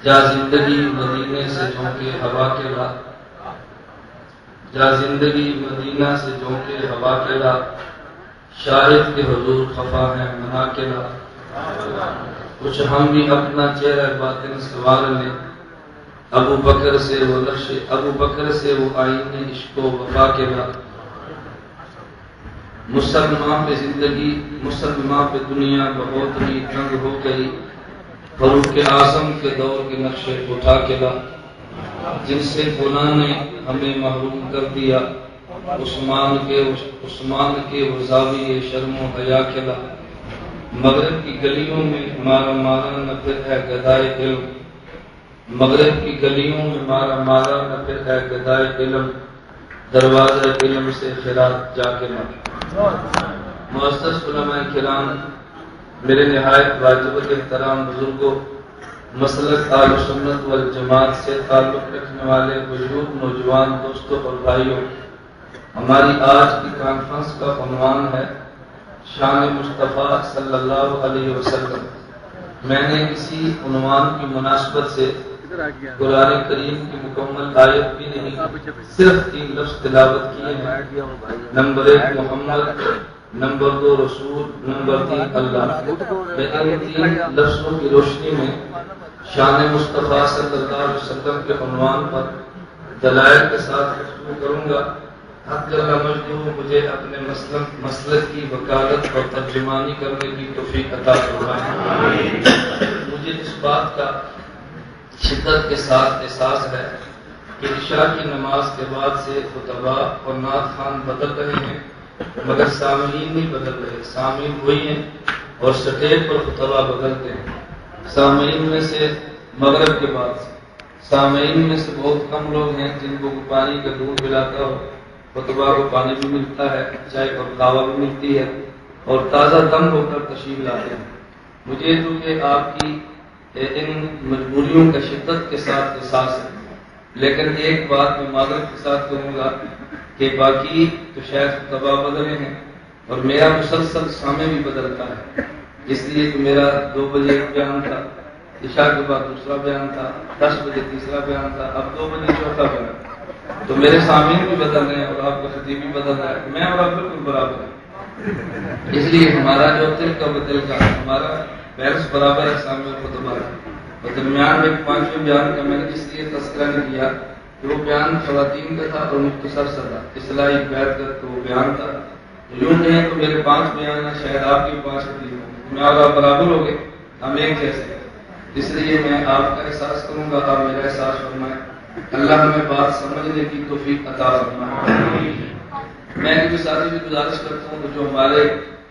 جا زندگی مدینے سے جھونکے ہوا کے رات، جا زندگی مدینہ سے جھونکے ہوا کے رات، شاہد کے حضور خفا ہے منا کے رات۔ کچھ ہم بھی اپنا چہرہ باطن سوار لیں، ابو بکر سے وہ نقش، ابو بکر سے وہ آئینے عشق و وفا کے رات۔ مسلمان پہ زندگی، مسلمان پہ دنیا بہت ہی تنگ ہو گئی، فاروق اعظم کے دور کے نقشے اٹھا کے لا، جن سے گناہ نے ہمیں محروم کر دیا، عثمان کے وہ زاویے شرم و حیا کے لا۔ مغرب کی گلیوں میں مارا مارا نہ پھر ہے گدائے علم، مغرب کی گلیوں میں مارا مارا نہ پھر ہے گدائے علم، دروازہ علم سے خراج جا کے لا۔ معزز علماء کرام، میرے نہایت واجب الاحترام بزرگوں، مسلک اہل سنت والجماعت سے تعلق رکھنے والے بزرگ نوجوان دوستوں اور بھائیوں، ہماری آج کی کانفرنس کا عنوان ہے شان مصطفیٰ صلی اللہ علیہ وسلم۔ میں نے اسی عنوان کی مناسبت سے قرآن کریم کی مکمل آیت بھی نہیں، صرف 3 لفظ تلاوت کیے ہیں۔ نمبر 1 محمد، نمبر 2 رسول، نمبر 3 اللہ۔ میں ان 3 لفظوں کی روشنی میں شان مصطفیٰ صلی اللہ علیہ وسلم کے عنوان پر دلائل کے ساتھ گفتگو کروں گا۔ حق جل مجدہ مجھے اپنے مسلک کی وکالت اور ترجمانی کرنے کی توفیق عطا فرمائے۔ مجھے اس بات کا شدت کے ساتھ احساس ہے کہ عشاء کی نماز کے بعد سے خطبہ اور نعت خوان بدل رہے ہیں، مگر سامعین نہیں بدل رہے۔ سامعین وہی ہیں اور سٹیج پر خطبہ بدلتے ہیں۔ سامعین میں سے مغرب کے بعد سامعین میں سے بہت کم لوگ ہیں جن کو پانی کا دودھ ملاتا ہو، خطبہ کو پانی بھی ملتا ہے، چائے اور قہوہ بھی ملتی ہے، اور تازہ دم ہو کر تشریف لاتے ہیں۔ مجھے چونکہ آپ کی ان مجبوریوں کا شدت کے ساتھ احساس ہے، لیکن ایک بات میں معذرت کے ساتھ کہوں گا کہ باقی تو شاید خطبہ بدلے ہیں اور میرا مسلسل سامع بھی بدلتا ہے، اس لیے کہ میرا 2 بجے ایک بیان تھا، عشاء کے بعد دوسرا بیان تھا، 10 بجے تیسرا بیان تھا، اب 2 بجے چوتھا بیان۔ تو میرے سامعین بھی بدل رہے ہیں اور آپ کا خطیب بھی بدل رہا ہے، میں اور آپ بالکل برابر ہیں۔ اس لیے ہمارا جو دل کا بدل کا ہمارا بیلنس برابر ہے، سامع اور خطبہ ہے۔ اور درمیان میں 5ویں بیان کا میں نے اس لیے تذکرہ نہیں کیا وہ بیان خواتین کا تھا اور مختصر سا تھا، اصلاحی بیعت کا تو وہ بیان تھا۔ یوں کہیں تو میرے 5 بیان ہیں، شاید آپ کی 5 تقریب میں اور آپ برابر ہو گئے، ہم ایک جیسے۔ اس لیے میں آپ کا احساس کروں گا، آپ میرا احساس فرمائیں۔ اللہ ہمیں بات سمجھنے کی توفیق عطا فرمائے۔ میں کسی ساتھی بھی گزارش کرتا ہوں کہ جو ہمارے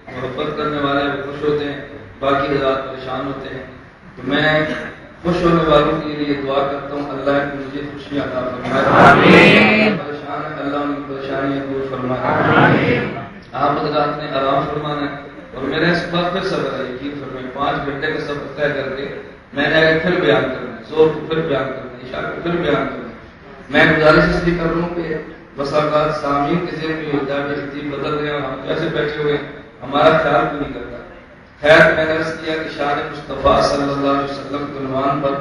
محبت کرنے والے ہیں وہ خوش ہوتے ہیں، باقی حضرات پریشان ہوتے ہیں، تو میں خوش ہونے والوں کے لیے دعا کرتا ہوں اللہ کی مجھے خوشیاں عطا فرمائے، پریشان ہے اللہ ان کی پریشانیاں دور فرمائے۔ آپ حضرات نے آرام فرمانا ہے اور میرا اس بات پھر سفر ہے، یقین فرمائیں 5 گھنٹے کا سفر طے کر کے میں نے پھر بیان کرنا ہے، زور کو پھر بیان کرنا ہے، عشاء کو پھر بیان کرنا ہے۔ میں گزارش اس لیے کر رہا ہوں کہ بس اوقات سامعین کے ذہن میں ہوتا ہے کہ خطیب بدل رہے ہیں اور ہم کیسے بیٹھے ہوئے ہیں، ہمارا خیال بھی نہیں کرتا۔ خیر میں نے عرض کیا کہ شان مصطفیٰ صلی اللہ علیہ وسلم کے عنوان پر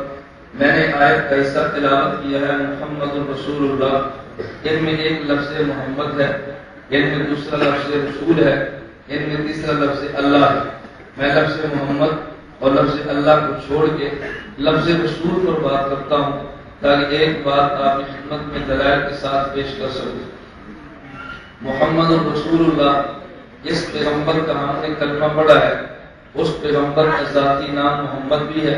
میں نے آیت کا حصہ تلاوت کیا ہے، محمد الرسول اللہ۔ ان میں ایک لفظ محمد ہے، ان میں دوسرا لفظ رسول ہے، ان میں تیسرا لفظ اللہ ہے۔ میں لفظ محمد اور لفظ اللہ کو چھوڑ کے لفظ رسول پر بات کرتا ہوں تاکہ ایک بات آپ کی خدمت میں دلائل کے ساتھ پیش کر سکوں۔ محمد الرسول اللہ، اس پیغمبر کا ہم نے کلمہ پڑھا ہے، اس پیغمبر کا ذاتی نام محمد بھی ہے،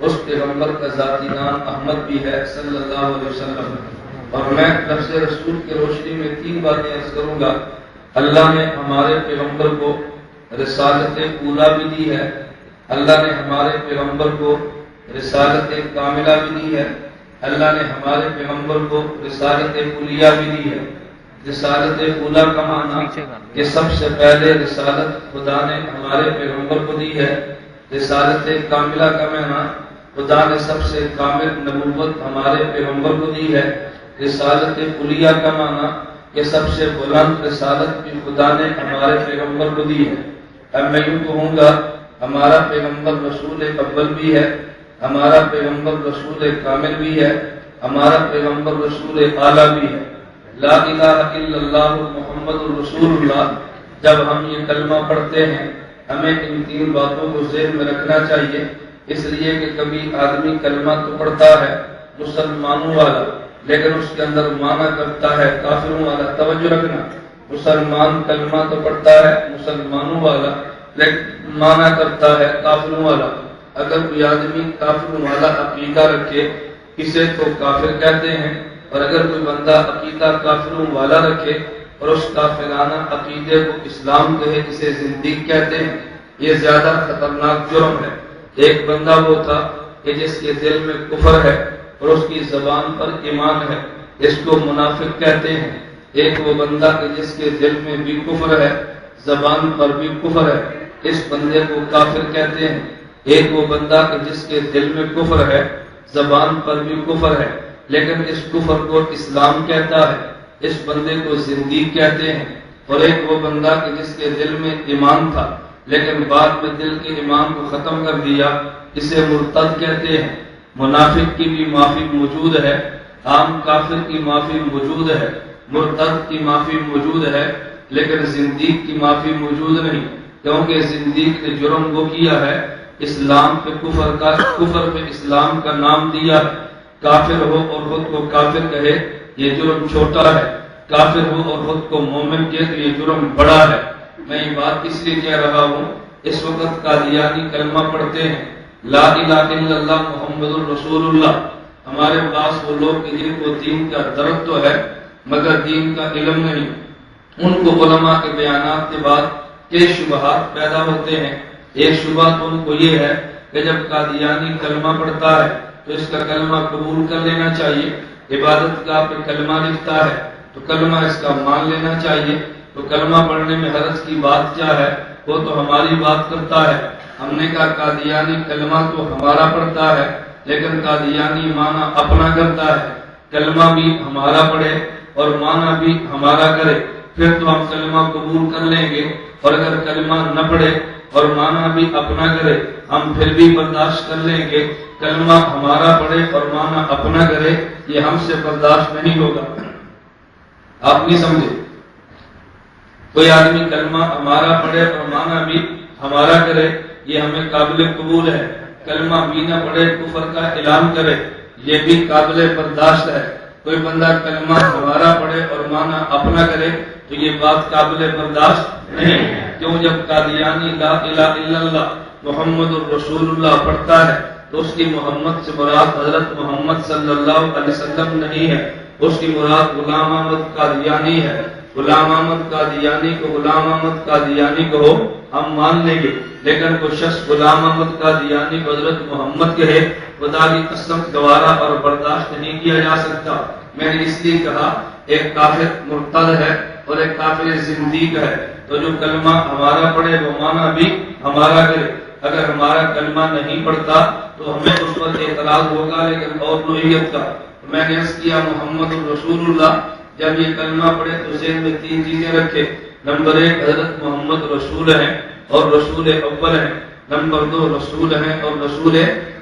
اس پیغمبر کا ذاتی نام احمد بھی ہے صلی اللہ علیہ وسلم۔ اور میں لفظ رسول کی روشنی میں 3 باتیں عرض کروں گا۔ اللہ نے ہمارے پیغمبر کو رسالت اولیٰ بھی دی ہے، اللہ نے ہمارے پیغمبر کو رسالت کاملہ بھی دی ہے، اللہ نے ہمارے پیغمبر کو رسالت کلیہ بھی دی ہے۔ رسالت اولیٰ کا معنی کہ سب سے پہلے رسالت خدا نے ہمارے پیغمبر کو دی ہے۔ رسالت کاملہ کا معنی خدا نے سب سے کامل نبوت ہمارے پیغمبر کو دی ہے۔ رسالت کلیہ کا معنی کہ سب سے بلند رسالت بھی خدا نے ہمارے پیغمبر کو دی ہے۔ اب میں یوں کہوں گا ہمارا پیغمبر رسول اول بھی ہے، ہمارا پیغمبر رسول کامل بھی ہے، ہمارا پیغمبر رسول اعلیٰ بھی ہے۔ لا الہ الا اللہ محمد الرسول اللہ، جب ہم یہ کلمہ پڑھتے ہیں ہمیں ان 3 باتوں کو ذہن میں رکھنا چاہیے، اس لیے کہ کبھی آدمی کلمہ تو پڑھتا ہے مسلمانوں والا لیکن اس کے اندر معنی کرتا ہے کافروں والا۔ توجہ رکھنا، مسلمان کلمہ تو پڑھتا ہے مسلمانوں والا لیکن معنی کرتا ہے کافروں والا۔ اگر کوئی آدمی کافروں والا عقیدہ رکھے اسے تو کافر کہتے ہیں، اور اگر کوئی بندہ عقیدہ کافروں والا رکھے اور اس کافرانہ عقیدے کو اسلام کہے اسے زندیق کہتے ہیں۔ یہ زیادہ خطرناک جرم ہے۔ ایک بندہ وہ تھا کہ جس کے دل میں کفر ہے اور اس کی زبان پر ایمان ہے، اس کو منافق کہتے ہیں۔ ایک وہ بندہ کہ جس کے دل میں بھی کفر ہے زبان پر بھی کفر ہے، اس بندے کو کافر کہتے ہیں۔ ایک وہ بندہ کہ جس کے دل میں کفر ہے زبان پر بھی کفر ہے لیکن اس کفر کو اسلام کہتا ہے، اس بندے کو زندیق کہتے ہیں۔ اور ایک وہ بندہ کہ جس کے دل میں ایمان تھا لیکن بعد میں دل کے ایمان کو ختم کر دیا، اسے مرتد کہتے ہیں۔ منافق کی بھی معافی موجود ہے، عام کافر کی معافی موجود ہے، مرتد کی معافی موجود ہے، لیکن زندیق کی معافی موجود نہیں، کیونکہ زندیق نے جرم وہ کیا ہے اسلام پہ کفر پہ اسلام کا نام دیا ہے۔ کافر ہو اور خود کو کافر کہے یہ جرم چھوٹا ہے، کافر ہو اور خود کو مومن کہے تو یہ جرم بڑا ہے۔ میں یہ بات اس لیے کہہ رہا ہوں، اس وقت قادیانی کلمہ پڑھتے ہیں لا الہ الا اللہ محمد الرسول اللہ۔ ہمارے پاس وہ لوگ کہ جن کو دین کا درد تو ہے مگر دین کا علم نہیں، ان کو علماء کے بیانات کے بعد کئی شبہات پیدا ہوتے ہیں۔ ایک شبہ تو ان کو یہ ہے کہ جب قادیانی کلمہ پڑھتا ہے تو اس کا کلمہ قبول کر لینا چاہیے، عبادت کا پہ کلمہ لکھتا ہے تو کلمہ اس کا مان لینا چاہیے، تو کلمہ پڑھنے میں حرج کی بات کیا ہے، وہ تو ہماری بات کرتا ہے۔ ہم نے کہا قادیانی کلمہ تو ہمارا پڑھتا ہے لیکن قادیانی معنی اپنا کرتا ہے، کلمہ بھی ہمارا پڑھے اور معنی بھی ہمارا کرے پھر تو ہم کلمہ قبول کر لیں گے، اور اگر کلمہ نہ پڑھے اور معنی بھی اپنا کرے ہم پھر بھی برداشت کر لیں گے۔ کلمہ ہمارا پڑھے اور معنی اپنا کرے یہ ہم سے برداشت نہیں ہوگا۔ آپ نہیں سمجھے؟ کوئی آدمی کلمہ ہمارا پڑھے اور معنی بھی ہمارا کرے یہ ہمیں قابل قبول ہے، کلمہ بھی نہ پڑھے کفر کا اعلان کرے یہ بھی قابل برداشت ہے۔ کوئی بندہ کلمہ ہمارا پڑھے اور معنی اپنا کرے تو یہ بات قابل برداشت نہیں ہے۔ کیوں؟ جب قادیانی لا الہ الا اللہ محمد الرسول اللہ پڑھتا ہے تو اس کی محمد سے مراد حضرت محمد صلی اللہ علیہ وسلم نہیں ہے، اس کی مراد غلام احمد قادیانی ہے۔ غلام احمد قادیانی کو غلام احمد قادیانی کو ہم مان لیں گے، لیکن کوئی شخص غلام احمد قادیانی کو حضرت محمد کہے، خدا کی قسم گوارا اور برداشت نہیں کیا جا سکتا۔ میں نے اس لیے کہا ایک کافر مرتد ہے اور ایک کافر زندیق ہے، تو جو کلمہ ہمارا پڑھے وہ معنی بھی ہمارا کرے۔ اگر ہمارا کلمہ نہیں پڑھتا تو ہمیں اس پر اعتراض ہوگا، لیکن اور نوعیت کا۔ میں نے عرض کیا محمد الرسول اللہ جب یہ کلمہ پڑھے تو ذہن میں 3 چیزیں رکھے۔ نمبر 1 حضرت محمد رسول ہیں اور رسول اول ہیں۔ نمبر 2 رسول ہیں اور رسول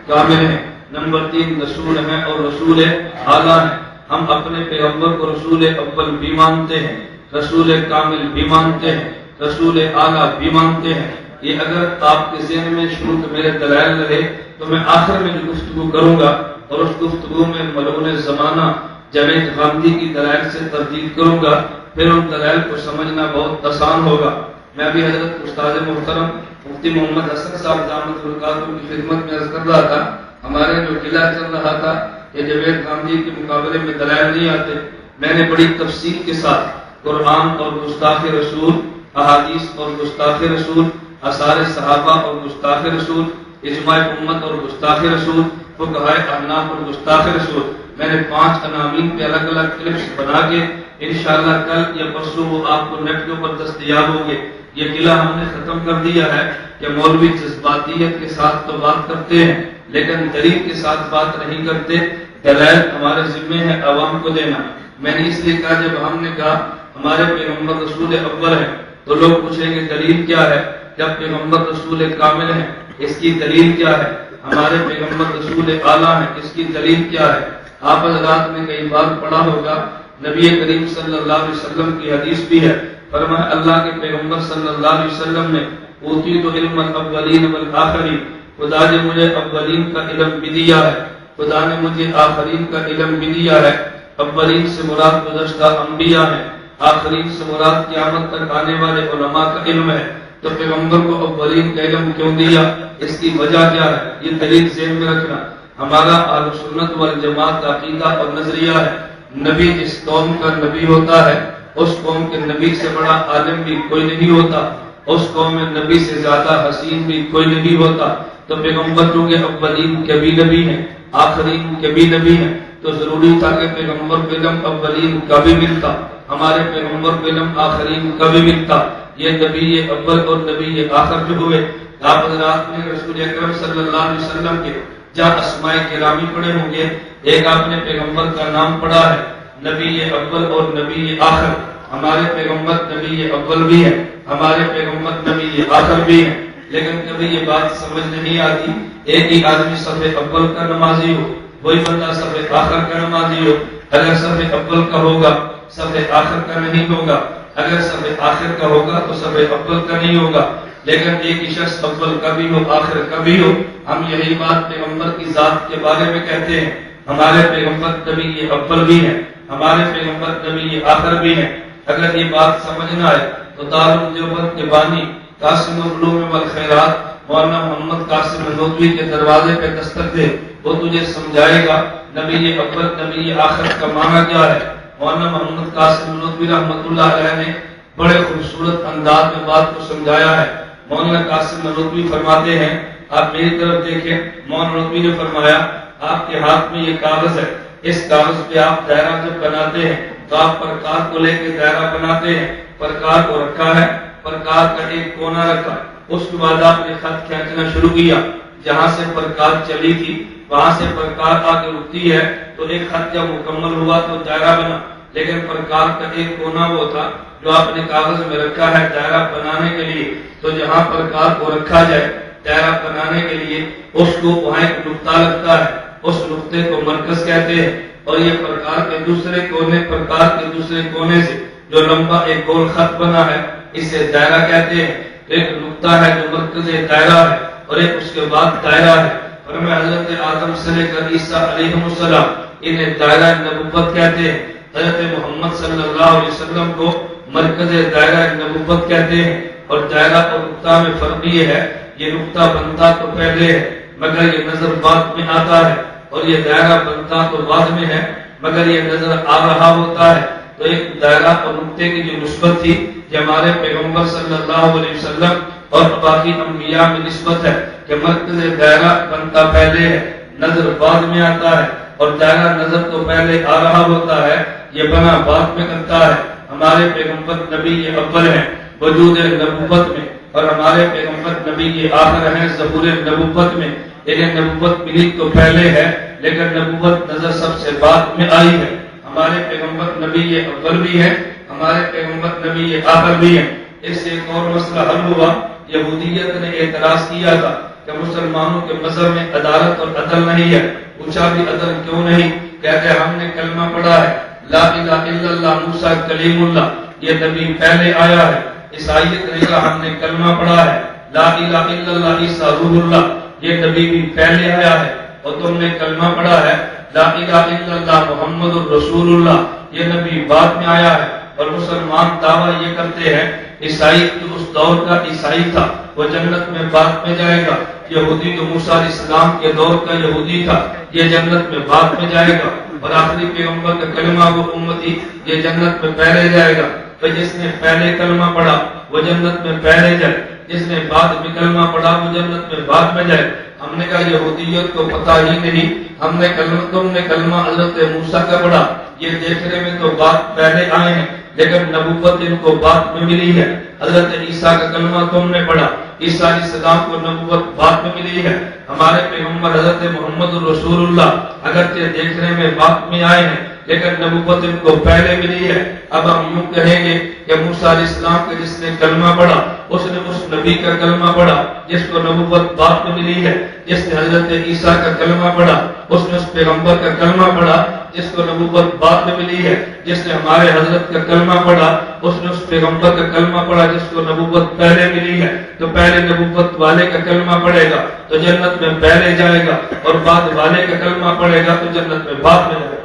کامل ہیں۔ نمبر 3 رسول ہیں اور رسول اعلیٰ ہیں۔ ہم اپنے پیغمبر کو رسول اول بھی مانتے ہیں، رسول کامل بھی مانتے ہیں، رسول اعلیٰ بھی مانتے ہیں۔ یہ اگر آپ کے ذہن میں شروع کے میرے دلائل رہے تو میں آخر میں جو گفتگو کروں گا اور اس گفتگو میں ملعون زمانہ جاوید غامدی کی دلائل سے تردید کروں گا، پھر ان دلائل کو سمجھنا بہت آسان ہوگا۔ میں ابھی حضرت استاد محترم مفتی محمد حسن صاحب دامت برکاتہ کی خدمت میں عرض کر رہا تھا، ہمارے جو قلعہ چل رہا تھا کہ جاوید غامدی کے مقابلے میں دلائل نہیں آتے، میں نے بڑی تفصیل کے ساتھ قرآن اور گستاخ رسول، احادیث اور گستاخ رسول، آثار صحابہ اور گستاخ رسول، اجماع امت اور گستاخ رسول، فقہائے احناف اور گستاخ رسول، میں نے 5 عناوین پہ الگ الگ کلپس بنا کے انشاءاللہ کل یا پرسوں وہ آپ کو نیٹ کے اوپر دستیاب ہوں گے۔ یہ قلعہ ہم نے ختم کر دیا ہے کہ مولوی جذباتیت کے ساتھ تو بات کرتے ہیں لیکن دلیل کے ساتھ بات نہیں کرتے، دلائل ہمارے ذمہ ہے عوام کو دینا۔ میں نے اس لیے کہا جب ہم نے کہا ہمارے پیغمبر رسول اول ہیں تو لوگ پوچھیں گے دلیل کیا ہے؟ جب پیغمبر رسول کامل ہیں اس کی دلیل کیا ہے؟ ہمارے پیغمبر رسول اعلیٰ ہیں اس کی دلیل کیا ہے؟ آپ حضرات نے کئی بار پڑھا ہوگا، نبی کریم صلی اللہ علیہ وسلم کی حدیث بھی ہے، فرمایا اللہ کے پیغمبر صلی اللہ علیہ وسلم نے اوتیت علم الاولین والآخرین، خدا نے مجھے اولین کا علم بھی دیا ہے، خدا نے مجھے آخرین کا علم بھی دیا ہے۔ اولین سے مراد گزشتہ انبیاء ہیں، آخرین سے مراد قیامت تک آنے والے علماء کا علم ہے۔ تو پیغمبر کو اولین کا علم کیوں دیا؟ اس کی وجہ کیا ہے؟ یہ دلیل ذہن میں رکھنا۔ ہمارا اہل سنت والجماعت عقیدہ اور نظریہ ہے، نبی جس قوم کا نبی ہوتا ہے اس قوم کے نبی سے بڑا عالم بھی کوئی نہیں ہوتا، اس قوم میں نبی سے زیادہ حسین بھی کوئی نہیں ہوتا۔ تو پیغمبر چونکہ اولین کے بھی نبی ہیں، آخرین کے بھی نبی ہیں، تو ضروری تھا کہ پیغمبر کو علم اولین کا بھی ملتا، ہمارے پیغمبر کو علم آخرین کا بھی ملتا۔ یہ نبی اول اور نبی آخر جو ہوئے، آپ حضرات نے رسول اکرم صلی اللہ علیہ وسلم کے جہاں اسماء گرامی پڑھے ہوں گے، ایک آپ نے پیغمبر کا نام پڑھا ہے نبی اول اور نبی آخر۔ ہمارے پیغمبر نبی اول بھی ہیں، ہمارے پیغمبر نبی آخر بھی ہیں، لیکن کبھی یہ بات سمجھ نہیں آتی ایک ہی آدمی صف اول کا نمازی ہو، وہی بندہ صف آخر کا نمازی ہو۔ اگر صف اول کا ہوگا صف آخر کا نہیں ہوگا، اگر صف آخر کا ہوگا تو صف اول کا نہیں ہوگا، لیکن ایک ہی شخص اول کا بھی ہو آخر کا بھی ہو۔ ہم یہی بات پیغمبر کی ذات کے بارے میں کہتے ہیں، ہمارے پیغمبر نبی اول بھی ہیں، ہمارے پیغمبر نبی آخر بھی ہیں۔ اگر یہ بات سمجھ نہ آئے تو دارالعلوم دیوبند کے بانی قاسم العلوم والخیرات مولانا محمد قاسم نانوتوی کے دروازے پہ دستک دے، وہ تجھے سمجھائے گا نبی اول نبی آخر کا معنی کیا ہے۔ مولانا محمد قاسم نانوتوی رحمۃ اللہ علیہ نے بڑے خوبصورت انداز میں بات کو سمجھایا ہے۔ مولانا قاسم نانوتوی فرماتے ہیں، آپ میری طرف دیکھیں، مولانا نانوتوی نے فرمایا آپ کے ہاتھ میں یہ کاغذ ہے، اس کاغذ پہ آپ دائرہ جب بناتے ہیں تو آپ پرکار کو لے کے دائرہ بناتے ہیں، پرکار کو رکھا ہے، پرکار کا ایک کونا رکھا، اس کے بعد آپ نے خط کھینچنا شروع کیا، جہاں سے پرکار چلی تھی وہاں سے پرکار آ کے رکتی ہے، تو ایک خط جب مکمل ہوا تو دائرہ بنا، لیکن پرکار کا ایک کونا وہ تھا جو آپ نے کاغذ میں رکھا ہے دائرہ بنانے کے لیے، تو جہاں پرکار کو رکھا جائے دائرہ بنانے کے لیے اس کو وہاں ایک نقطہ لگتا ہے، اس نقطے کو مرکز کہتے ہیں، اور یہ پرکار کے دوسرے کونے سے جو لمبا ایک گول خط بنا ہے اسے دائرہ کہتے ہیں۔ ایک نقطہ ہے جو مرکز دائرہ ہے اور ایک اس کے بعد دائرہ ہے۔ فرمایا حضرت آدم سے لے کر عیسیٰ علیہ السلام انہیں دائرہ نبوت کہتے ہیں۔ حضرت محمد صلی اللہ علیہ وسلم کو مرکز دائرہ نبوت کہتے ہیں۔ اور دائرہ اور نقطہ میں فرق یہ ہے، یہ نقطہ بنتا تو پہلے ہے مگر یہ نظر بعد میں آتا ہے، اور یہ دائرہ بنتا تو بعد میں ہے مگر یہ نظر آ رہا ہوتا ہے۔ تو ایک دائرہ اور نقطے کی جو نسبت تھی یہ ہمارے پیغمبر صلی اللہ علیہ وسلم اور باقی انبیاء میں نسبت ہے کہ مرکز دائرہ بنتا پہلے ہے، نظر بعد میں آتا ہے، اور دائرہ نظر تو پہلے آ رہا ہوتا ہے، یہ بنا بعد میں کرتا ہے۔ ہمارے پیغمبر نبی یہ اول ہیں وجود نبوت میں، اور ہمارے پیغمبر نبی یہ آخر ہیں ظہور نبوت میں۔ انہیں نبوت ملی تو پہلے ہے لیکن نبوت نظر سب سے بعد میں آئی ہے۔ ہمارے پیغمبر نبی یہ اول بھی ہیں، ہمارے پیغمبر نبی یہ آخر بھی ہیں۔ اس سے ایک اور مسئلہ حل ہوا، یہودیت نے اعتراض کیا تھا کہ مسلمانوں کے مذہب میں عدالت اور عدل نہیں ہے۔ پوچھا بھی عدل کیوں نہیں؟ کہتے ہم نے کلمہ پڑھا ہے لا الہ الا اللہ موسیٰ کلیم اللہ، یہ نبی پہلے آیا ہے۔ عیسائیت نے کہا ہم نے کلمہ پڑھا ہے لا الہ الا اللہ عیسیٰ روح اللہ، یہ نبی بھی پہلے آیا ہے۔ اور تم نے کلمہ پڑھا ہے لا الہ الا اللہ محمد الرسول اللہ، یہ نبی بعد میں آیا ہے۔ اور مسلمان دعویٰ یہ کرتے ہیں عیسائی جو اس دور کا عیسائی تھا وہ جنت میں بعد میں جائے گا، یہودی جو موسیٰ علیہ السلام کے دور کا یہودی تھا یہ جنت میں بعد میں جائے گا، اور آخری پیغمبر کا کلمہ وہ امتی یہ جنت میں پہلے جائے گا۔ تو جس نے پہلے کلمہ پڑھا وہ جنت میں پہلے جائے، جس نے بعد میں کلمہ پڑھا وہ جنت میں بعد میں جائے۔ ہم نے کہا یہودیت کو پتہ ہی نہیں، ہم نے تم نے کلمہ حضرت موسیٰ کا پڑھا، یہ دیکھنے میں تو بات پہلے آئے ہیں لیکن نبوت ان کو بعد میں ملی ہے۔ حضرت عیسیٰ کا کلمہ تم نے پڑھا، عیسیٰ علیہ السلام کو نبوت بعد میں ملی ہے۔ ہمارے پیغمبر حضرت محمد الرسول اللہ اگرچہ دیکھنے میں بعد میں آئے ہیں لیکن نبوت ان کو پہلے ملی ہے۔ اب ہم یوں کہیں گے کہ موسیٰ علیہ السلام کے جس نے کلمہ پڑھا اس نے اس نبی کا کلمہ پڑھا جس کو نبوت بعد میں ملی ہے، جس نے حضرت عیسیٰ کا کلمہ پڑھا اس نے اس پیغمبر کا کلمہ پڑھا جس کو نبوت بعد میں ملی ہے، جس نے ہمارے حضرت کا کلمہ پڑھا اس نے اس پیغمبر کا کلمہ پڑھا جس کو نبوت پہلے ملی ہے۔ تو پہلے نبوت والے کا کلمہ پڑھے گا تو جنت میں پہلے جائے گا، اور بعد والے کا کلمہ پڑھے گا تو جنت میں بعد میں جائے گا۔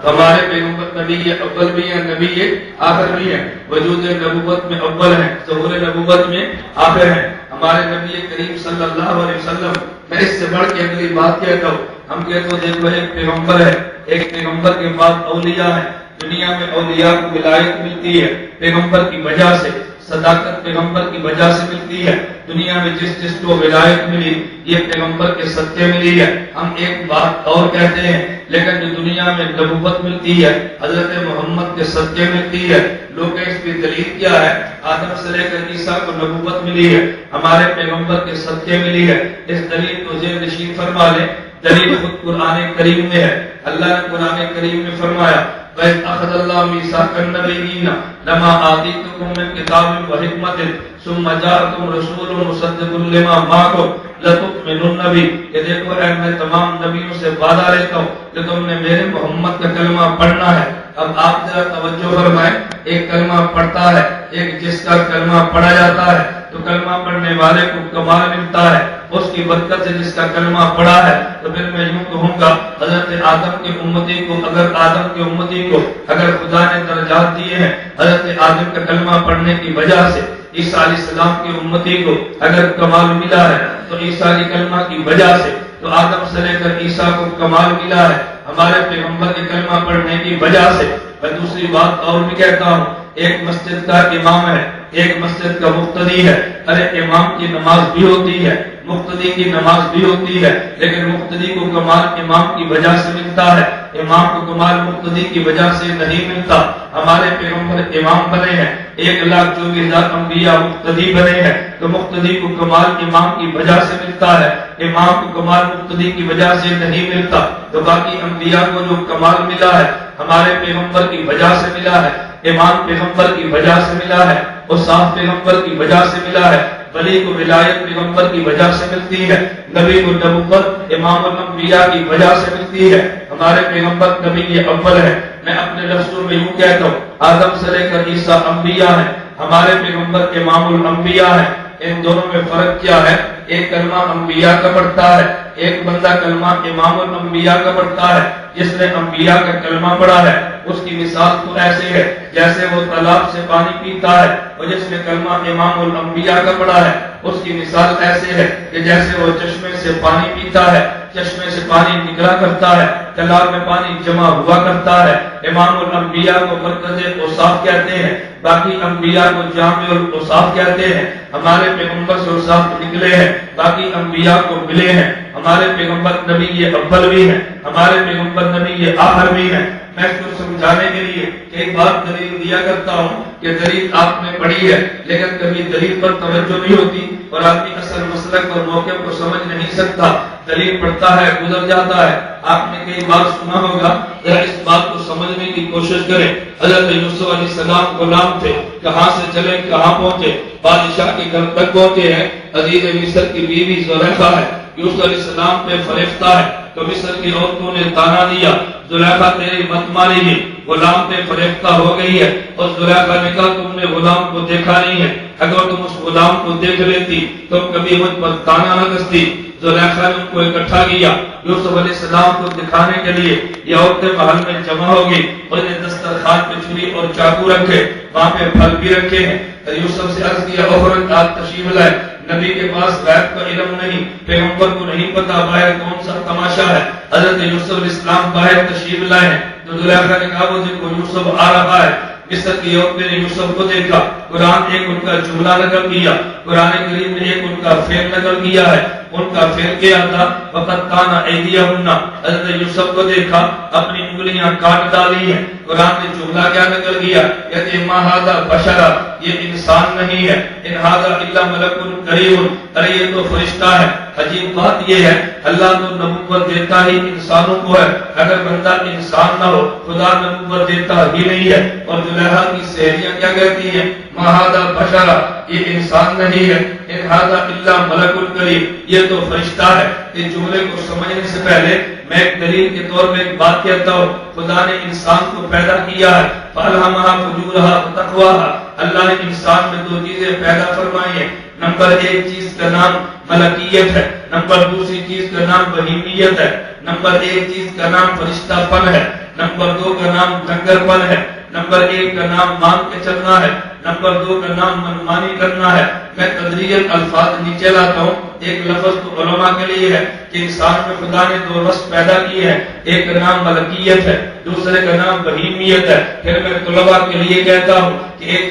ہمارے پیغمبر نبی یہ اول بھی ہیں، نبی یہ آخر بھی ہیں، وجود نبوت میں اول ہیں، ظہور نبوت میں آخر ہیں۔ ہمارے نبی کریم صلی اللہ علیہ وسلم، میں اس سے بڑھ کے اگلی بات کہتا ہوں، ہم کہتے ہیں دیکھو ایک پیغمبر ہے، ایک پیغمبر کے بعد اولیاء ہیں۔ دنیا میں اولیاء کو ولایت ملتی ہے پیغمبر کی وجہ سے، صداقت پیغمبر کی وجہ سے ملتی ہے۔ دنیا میں جس جس کو ولایت ملی یہ پیغمبر کے صدقے ملی ہے۔ ہم ایک بات اور کہتے ہیں لیکن جو دنیا میں نبوت ملتی ہے حضرت محمد کے صدقے ملتی ہے۔ لوگ اس کی دلیل کیا ہے؟ آدم سے لے کر عیسیٰ کو نبوت ملی ہے، ہمارے پیغمبر کے صدقے ملی ہے۔ اس دلیل کو ذہن نشین فرما لیں، دلیل خود قرآن کریم میں ہے۔ اللہ نے قرآن کریم میں فرمایا وَإِذْ أَخَذَ اللَّهُ مِيثَاقَ النَّبِيِّينَ لَمَا آتَيْتُكُم مِّن كِتَابٍ وَحِكْمَةٍ ثُمَّ جَاءَكُمْ رَسُولٌ مُصَدِّقٌ لِّمَا مَعَكُمْ لَتُؤْمِنُنَّ بِهِ، یہ دیکھو اے میں تمام نبیوں سے وعدہ لیتا ہوں کہ تم نے میرے محمد کا کلمہ پڑھنا ہے۔ اب آپ ذرا توجہ فرمائیں، ایک کلمہ پڑھتا ہے، ایک جس کا کلمہ پڑھا جاتا ہے تو کلمہ پڑھنے والے کو کمال ملتا ہے، اس کی برکت سے جس کا کلمہ پڑھا ہے۔ تو پھر میں یوں کہوں گا حضرت آدم کی امتی کو، اگر آدم کی امتی کو اگر خدا نے درجات دیے ہیں حضرت آدم کا کلمہ پڑھنے کی وجہ سے، عیسیٰ علیہ السلام کی امتی کو اگر کمال ملا ہے تو عیسیٰ علیہ کلمہ کی وجہ سے، تو آدم سے لے کر عیسیٰ کو کمال ملا ہے ہمارے پیغمبر کے کلمہ پڑھنے کی وجہ سے۔ میں دوسری بات اور بھی کہتا ہوں، ایک مسجد کا امام ہے، ایک مسجد کا مقتدی ہے۔ ارے امام کی نماز بھی ہوتی ہے، مقتدی کی نماز بھی ہوتی ہے، لیکن مقتدی کو کمال امام کی وجہ سے ملتا ہے، امام کو کمال مقتدی کی وجہ سے نہیں ملتا۔ ہمارے پیغمبر امام بنے ہیں، 1,24,000 انبیاء مقتدی بنے ہیں، تو مقتدی کو کمال امام کی وجہ سے ملتا ہے، امام کو کمال مقتدی کی وجہ سے نہیں ملتا۔ تو باقی انبیاء کو جو کمال ملا ہے ہمارے پیغمبر کی وجہ سے ملا ہے، امام پیغمبر کی وجہ سے ملا ہے، اور صاحب پیغمبر کی وجہ سے ملا ہے۔ ولی کو ولایت پیغمبر کی وجہ سے ملتی ہے، نبی کو نبوت امام الانبیاء کی وجہ سے ملتی ہے۔ ہمارے پیغمبر نبی یہ اول ہے۔ میں اپنے لفظوں میں یوں کہتا ہوں، آدم سے لے کر عیسیٰ انبیاء ہیں، ہمارے پیغمبر امام الانبیاء ہیں۔ ان دونوں میں فرق کیا ہے؟ ایک کلمہ انبیاء کا پڑھتا ہے، ایک بندہ کلمہ امام الانبیاء کا پڑھتا ہے، جس نے انبیاء کا کلمہ پڑھا ہے، اس کی مثال تو ایسے ہے جیسے وہ تالاب سے پانی پیتا ہے، اور جس نے کلمہ امام الانبیاء کا پڑھا ہے اس کی مثال ایسے ہے کہ جیسے وہ چشمے سے پانی پیتا ہے، چشمے سے پانی نکلا کرتا ہے، تالاب میں پانی جمع ہوا کرتا ہے۔ امام الانبیاء کو مرکز اوصاف کہتے ہیں، باقی انبیاء کو جامع الاوصاف کہتے ہیں۔ ہمارے پیغمبر سے اوصاف نکلے ہیں، باقی انبیاء کو ملے ہیں۔ ہمارے پیغمبر نبی یہ اول بھی ہیں، ہمارے پیغمبر نبی یہ آخر بھی ہیں۔ میں اس کو سمجھانے کے لیے ایک بات دلیل دیا کرتا ہوں کہ دلیل آپ نے پڑھی ہے، لیکن کبھی دلیل پر توجہ نہیں ہوتی اور آدمی اصل مسلک اور موقع کو سمجھ نہیں سکتا، دلیل پڑھتا ہے گزر جاتا ہے۔ آپ نے کئی بار سنا ہوگا، ذرا اس بات کو سمجھنے کی کوشش کریں۔ حضرت یوسف علیہ السلام غلام تھے، کہاں سے چلے کہاں پہنچے، بادشاہ کے گھر تک پہنچے ہیں۔ عزیز مصر کی بیوی زلیخا ہے، یوسف علیہ السلام پہ فریفتہ ہے، تو مصر کی عورتوں نے تانا دیا، زلیخا تیری مت ماری گی، غلام پہ فریفتہ ہو گئی ہے۔ اور زلیخا نے کہا تم نے غلام کو دیکھا نہیں ہے، اگر تم اس غلام کو دیکھ لیتی تو کبھی مجھ پر تانا نہ کستی۔ زلیخا نے ان کو اکٹھا کیا، یوسف علیہ السلام کو دکھانے کے لیے یہ عورتیں محل میں جمع ہوگی، اور انہیں دسترخوان پہ چھری اور چاقو رکھے، وہاں پہ پھل بھی رکھے ہیں۔ یوسف سے عرض کیا اوہرن آج تشریف لائے، نبی کے پاس غیب کا علم نہیں، پیغمبر کو نہیں پتا باہر کون سا تماشا ہے۔ حضرت یوسف علیہ السلام باہر تشریف لائے ہیں، تو زلیخا نے کہا وہ دیکھو یوسف آ رہا ہے۔ مصر کی عورتوں نے یوسف کو دیکھا، قرآن ایک ان کا جملہ نقل کیا، قرآن کریم نے ایک ان کا فعل نقل کیا ہے۔ ان کا فعل کیا تھا وَقَطَّعْنَ أَيْدِيَهُنَّ، حضرت یوسف کو دیکھا اپنی انگلیاں کاٹ ڈالی ہیں۔ قرآن نے جملہ کیا نقل کیا، کہتے ہیں مَا هَذَا بَشَرًا، یہ انسان نہیں ہے، إِنْ هَذَا إِلَّا مَلَكٌ كَرِيمٌ، ارے یہ تو فرشتہ ہے۔ عجیب بات یہ ہے اللہ تو نبوت دیتا ہی انسانوں کو ہے، اگر بندہ انسان نہ ہو خدا نبوت دیتا ہی نہیں ہے۔ اور زلیخا کی سہیلیاں کیا کہتی ہیں مَا هَذَا بَشَرًا، یہ انسان نہیں ہے، إِنْ هَذَا إِلَّا مَلَكٌ كَرِيمٌ، یہ تو فرشتہ ہے۔ اس جملے کو سمجھنے سے پہلے میں ایک دلیل کے طور میں ایک بات کہتا ہوں، خدا نے انسان کو پیدا کیا ہے، فَأَلْهَمَهَا فُجُورَهَا وَتَقْوَاهَا، اللہ نے انسان میں دو چیزیں پیدا فرمائی ہیں، نمبر ایک چیز کا نام ملکیت ہے، نمبر دوسری چیز کا نام بہیمیت ہے۔ نمبر ایک چیز کا نام فرشتہ پن ہے، نمبر دو کا نام ڈنگر پن ہے، نمبر ایک کا نام مان کے چلنا ہے، نمبر دو کا نام منمانی کرنا ہے۔ میں تدریجاً الفاظ نیچے لاتا ہوں، ایک لفظ تو علماء کے لیے ہے کہ انسان میں خدا نے دو وصف پیدا کیے ہیں، ایک کا نام ملکیت ہے، دوسرے کا نام بہیمیت ہے۔ پھر میں طلباء کے لیے کہتا ہوں کہ ایک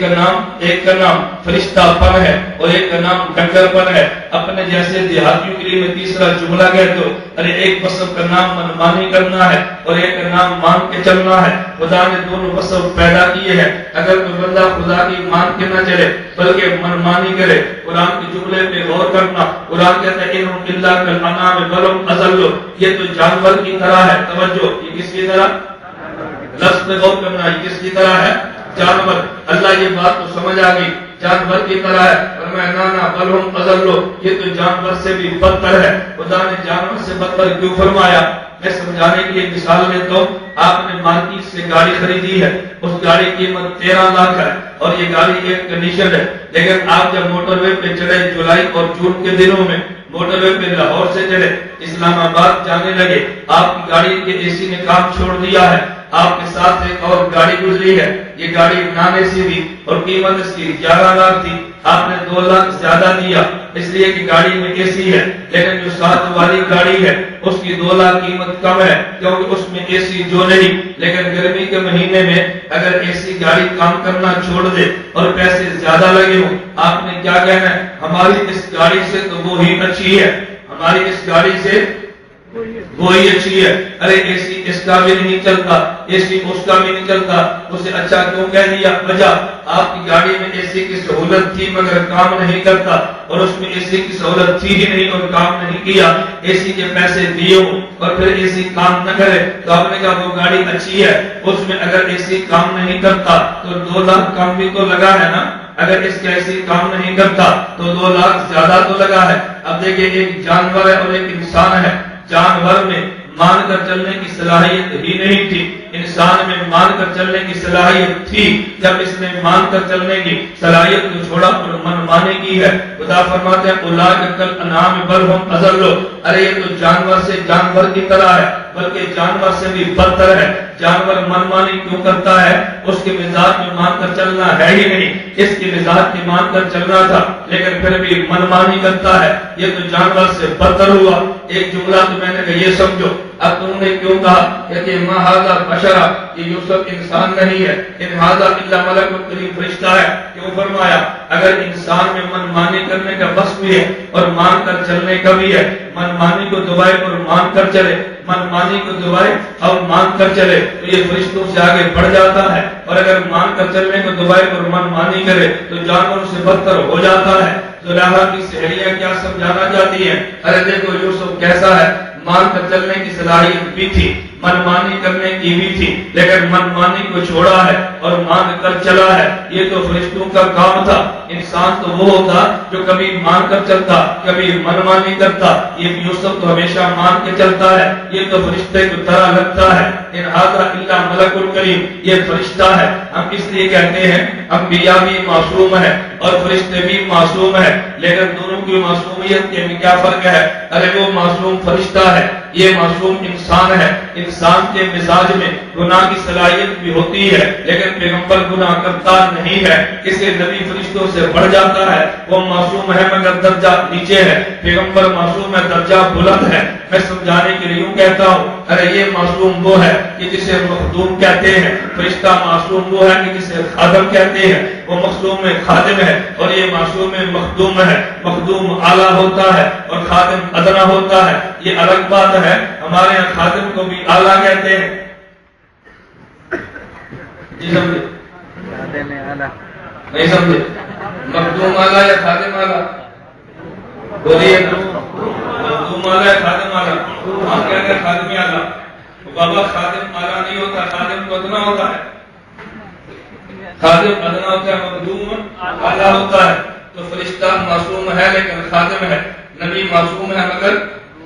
کا نام فرشتہ پن ہے اور ایک کا نام ڈنگر پن ہے۔ اپنے جیسے دیہاتیوں کے لیے میں تیسرا جملہ کہتا ہوں، ارے ایک وصف کا نام منمانی کرنا ہے اور ایک کا نام مان کے چلنا ہے۔ خدا نے دونوں وصف پیدا کیے ہیں، اگر کوئی بندہ خدا کی مان کے نہ چلے بلکہ منمانی کرے، قرآن کے جملے پہ غور کرنا، قرآن کہتا ہے انہم الا کالانعام بل هم اضل، یہ تو جانور کی طرح ہے۔ توجہ، یہ کس کی طرح؟ لفظ پہ غور کرنا، یہ کس کی طرح ہے؟ جانور۔ اللہ یہ بات تو سمجھ آ گئی، جانور کی طرح ہے، اور میں نانا بل هم اضل، یہ تو جانور سے بھی بدتر ہے۔ خدا نے جانور سے بدتر کیوں فرمایا؟ میں سمجھانے کے لیے مثال دیتا ہوں، آپ نے مارکیٹ سے گاڑی خریدی ہے، اس گاڑی کی قیمت 13 لاکھ ہے اور یہ گاڑی ایک کنڈیشن ہے، لیکن آپ جب موٹر وے پہ چڑھے جولائی اور جون کے دنوں میں، موٹر وے پہ لاہور سے چڑھے اسلام آباد جانے لگے، آپ کی گاڑی کے اے سی نے کام چھوڑ دیا ہے، آپ کے ساتھ ایک اور گاڑی گزری ہے، یہ گاڑی نان اے سی تھی اور قیمت اس کی 11 لاکھ تھی، آپ نے 2 لاکھ زیادہ دیا اس لیے کہ گاڑی میں اے سی ہے، لیکن جو ساتھ والی گاڑی ہے اس کی 2 لاکھ قیمت کم ہے کیونکہ اس میں اے سی جو نہیں، لیکن گرمی کے مہینے میں اگر اے سی گاڑی کام کرنا چھوڑ دے اور پیسے زیادہ لگے ہوں، آپ نے کیا کہنا ہے ہماری اس گاڑی سے تو وہی اچھی ہے، ہماری اس گاڑی سے وہی اچھی ہے۔ ارے اے سی اس کا بھی نہیں چلتا، اے سی اس کا بھی نہیں چلتا، اسے اچھا کیوں کہہ دیا؟ وجہ آپ کی گاڑی میں اے سی کی سہولت تھی مگر کام نہیں کرتا، اور اس میں اے سی کی سہولت تھی ہی نہیں اور کام نہیں کیا، اے سی کے پیسے دیے ہوں اور پھر اے سی کام نہ کرے تو آپ نے کہا وہ گاڑی اچھی ہے، اس میں اگر اے سی کام نہیں کرتا تو 2 لاکھ کام بھی تو لگا ہے نا، اگر اس کا اے سی کام نہیں کرتا تو 2 لاکھ زیادہ تو لگا ہے۔ اب دیکھیں ایک جانور ہے اور ایک انسان ہے، جانور میں مان کر چلنے کی صلاحیت ہی نہیں تھی، انسان میں مان کر چلنے کی صلاحیت تھی، جب اس نے مان کر چلنے کی صلاحیت کو چھوڑا اور من مانے کی ہے، خدا فرماتے ہیں اولئک کالانعام بل ہم اضل، ارے یہ تو جانور سے جانور کی طرح ہے، بلکہ جانور سے بھی بدتر ہے۔ جانور من مانی کیوں کرتا ہے؟ اس کے مزاج میں مان کر چلنا ہے ہی نہیں، اس کے مزاج میں مان کر چلنا تھا لیکن پھر بھی من مانی کرتا ہے، یہ تو جانور سے بدتر ہوا۔ ایک جملہ تو میں نے کہا یہ سمجھو، اب تم نے کیوں کہا کہ ما ھذا بشرا، یہ یوسف انسان نہیں ہے، ان ھذا الا ملک کریم، فرشتہ ہے۔ کیوں فرمایا؟ اگر انسان میں من مانی کرنے کا بس بھی ہے اور مان کر چلنے کا بھی ہے، من مانی کو دبائے اور مان کر چلے، من مانی کو دبائے اور مان کر چلے تو یہ فرشتوں سے آگے بڑھ جاتا ہے، اور اگر مان کر چلنے کو دبائے اور من مانی کرے تو جانوروں سے بدتر ہو جاتا ہے۔ زلیخا کی سہیلیاں کیا سمجھانا چاہتی ہیں؟ ارے دیکھو یوسف کیسا ہے، مان کر چلنے کی صلاحیت بھی تھی، من مانی کرنے کی بھی تھی، لیکن من مانی کو چھوڑا ہے اور مان کر چلا ہے۔ یہ تو فرشتوں کا کام تھا، انسان تو وہ ہوتا جو کبھی مان کر چلتا کبھی من مانی کرتا، یہ یوسف تو ہمیشہ مان کے چلتا ہے، یہ تو فرشتے کو طرح لگتا ہے۔ ان ھذا الا ملک کریم، یہ فرشتہ ہے۔ ہم اس لیے کہتے ہیں انبیاء بھی معصوم ہے اور فرشتے بھی معصوم ہے، لیکن دونوں کی معصومیت کے کیا فرق ہے؟ ارے وہ معصوم فرشتہ ہے، یہ معصوم انسان ہے۔ انسان کے مزاج میں گناہ کی صلاحیت بھی ہوتی ہے، لیکن پیغمبر گناہ کرتا نہیں ہے، اسے نبی فرشتوں سے بڑھ جاتا ہے۔ وہ معصوم ہے مگر درجہ نیچے ہے، پیغمبر معصوم ہے درجہ بلند ہے۔ میں سمجھانے کے لیے یوں کہتا ہوں، ارے یہ معصوم وہ ہے کہ جسے مخدوم کہتے ہیں، فرشتہ معصوم وہ ہے کہ جسے خادم کہتے ہیں، وہ معصوم خادم ہے اور یہ معصوم مخدوم ہے۔ مخدوم اعلیٰ ہوتا ہے اور خادم ادنا ہوتا ہے، یہ الگ بات ہے۔ ہمارے یہاں خادم کو بھی اعلیٰ کہتے ہیں، جی سمجھے؟ نہیں سمجھے؟ مخدوم اعلیٰ یا خادم اعلیٰ؟ بولیے مخدوم اعلیٰ یا خادم اعلیٰ؟ ہم کہتے ہیں خادم اعلیٰ۔ بابا خادم اعلیٰ نہیں ہوتا، خادم کو ادنا ہوتا ہے، خادم ادنا ہوتا ہے، مخدوم اعلیٰ ہوتا ہے۔ تو فرشتہ معصوم ہے لیکن خادم ہے، نبی معصوم ہے مگر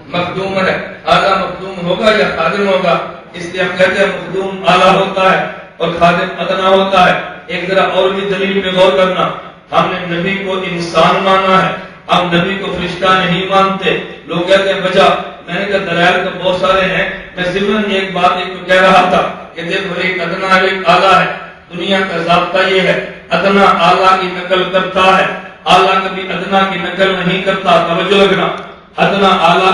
مخدوم ہے۔ اعلیٰ مخدوم ہوگا یا خادم ہوگا؟ اس لیے ہم کہتے ہیں مخدوم اعلیٰ ہوتا ہے اور خادم ادنا ہوتا ہے۔ ایک ذرا اور بھی دلیل پہ غور کرنا، ہم نے نبی کو انسان مانا ہے، ہم نبی کو فرشتہ نہیں مانتے۔ لوگ کہتے ہیں بچا، میں نے کہا دلائل تو بہت سارے ہیں، میں ضمن ایک بات ایک کہہ رہا تھا کہ دیکھو ایک ادنا ہے ایک اعلیٰ ہے۔ دنیا کا ضابطہ یہ ہے، ادنا اعلیٰ کی نقل کرتا ہے، اعلیٰ کبھی ادنا کی نقل نہیں کرتا۔ توجہ رکھنا، ادنا اعلیٰ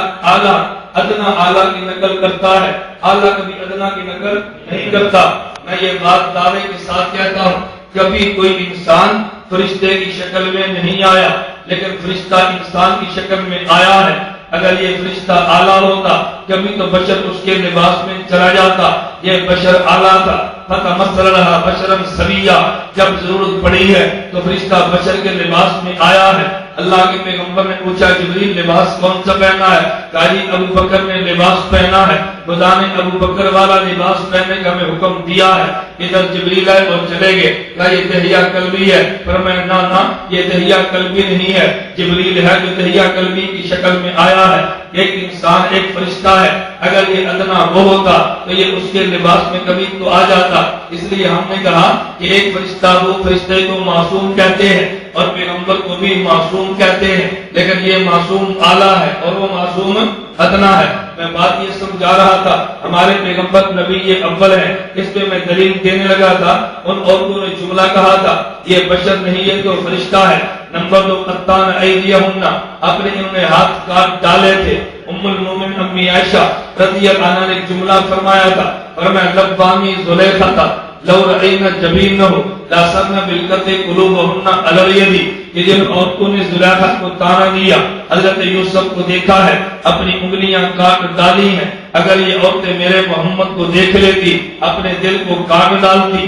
کی نقل کرتا ہے، اعلیٰ کبھی ادنا کی نقل نہیں کرتا۔ میں یہ بات دعوے کے ساتھ کہتا ہوں، کبھی کوئی انسان فرشتے کی شکل میں نہیں آیا، لیکن فرشتہ انسان کی شکل میں آیا ہے۔ اگر یہ فرشتہ اعلیٰ ہوتا کبھی تو بشر اس کے لباس میں چلا جاتا، یہ بشر اعلیٰ تھا۔ فتمثل لها بشرا سویا، جب ضرورت پڑی ہے تو فرشتہ بشر کے لباس میں آیا ہے۔ اللہ کے پیغمبر نے پوچھا جبریل لباس کون سا پہنا ہے؟ کہا جی ابو بکر نے لباس پہنا ہے، خدا نے ابو بکر والا لباس پہننے کا ہمیں حکم دیا ہے۔ ادھر جبریل آئے اور چلے گئے، کہا یہ دہیا قلبی ہے، فرمایا نہ یہ دہیا قلبی نہیں ہے، جبریل ہے جو دہیا قلبی کی شکل میں آیا ہے۔ ایک انسان ایک فرشتہ ہے، اگر یہ ادنا وہ ہوتا تو یہ اس کے لباس میں کبھی تو آ جاتا۔ اس لیے ہم نے کہا کہ ایک فرشتہ وہ فرشتے کو معصوم کہتے ہیں اور پیغمبر کو بھی معصوم کہتے ہیں، لیکن یہ معصوم اعلیٰ ہے اور وہ معصوم ادنا ہے۔ میں بات یہ سمجھا رہا تھا، ہمارے پیغمبر نبی یہ اول ہے، اس پہ میں دلیل دینے لگا تھا۔ ان عورتوں نے جملہ کہا تھا یہ بشر نہیں یہ تو فرشتہ ہے۔ نمبر 2 قطان ایدیہن، اپنے انہوں نے ہاتھ کاٹ ڈالے تھے۔ ام المومن امی عائشہ رضی اللہ عنہا نے جملہ فرمایا تھا، فرمایا لبانی زلیخہ لو رأینا جبینہ لاسرن بالقط قلوبہن علی الید، کہ جن عورتوں نے زلیخہ کو تانا دیا، حضرت یوسف کو دیکھا ہے، اپنی انگلیاں کاٹ ڈالی ہیں، اگر یہ عورتیں میرے محمد کو دیکھ لیتی اپنے دل کو کاٹ ڈالتی۔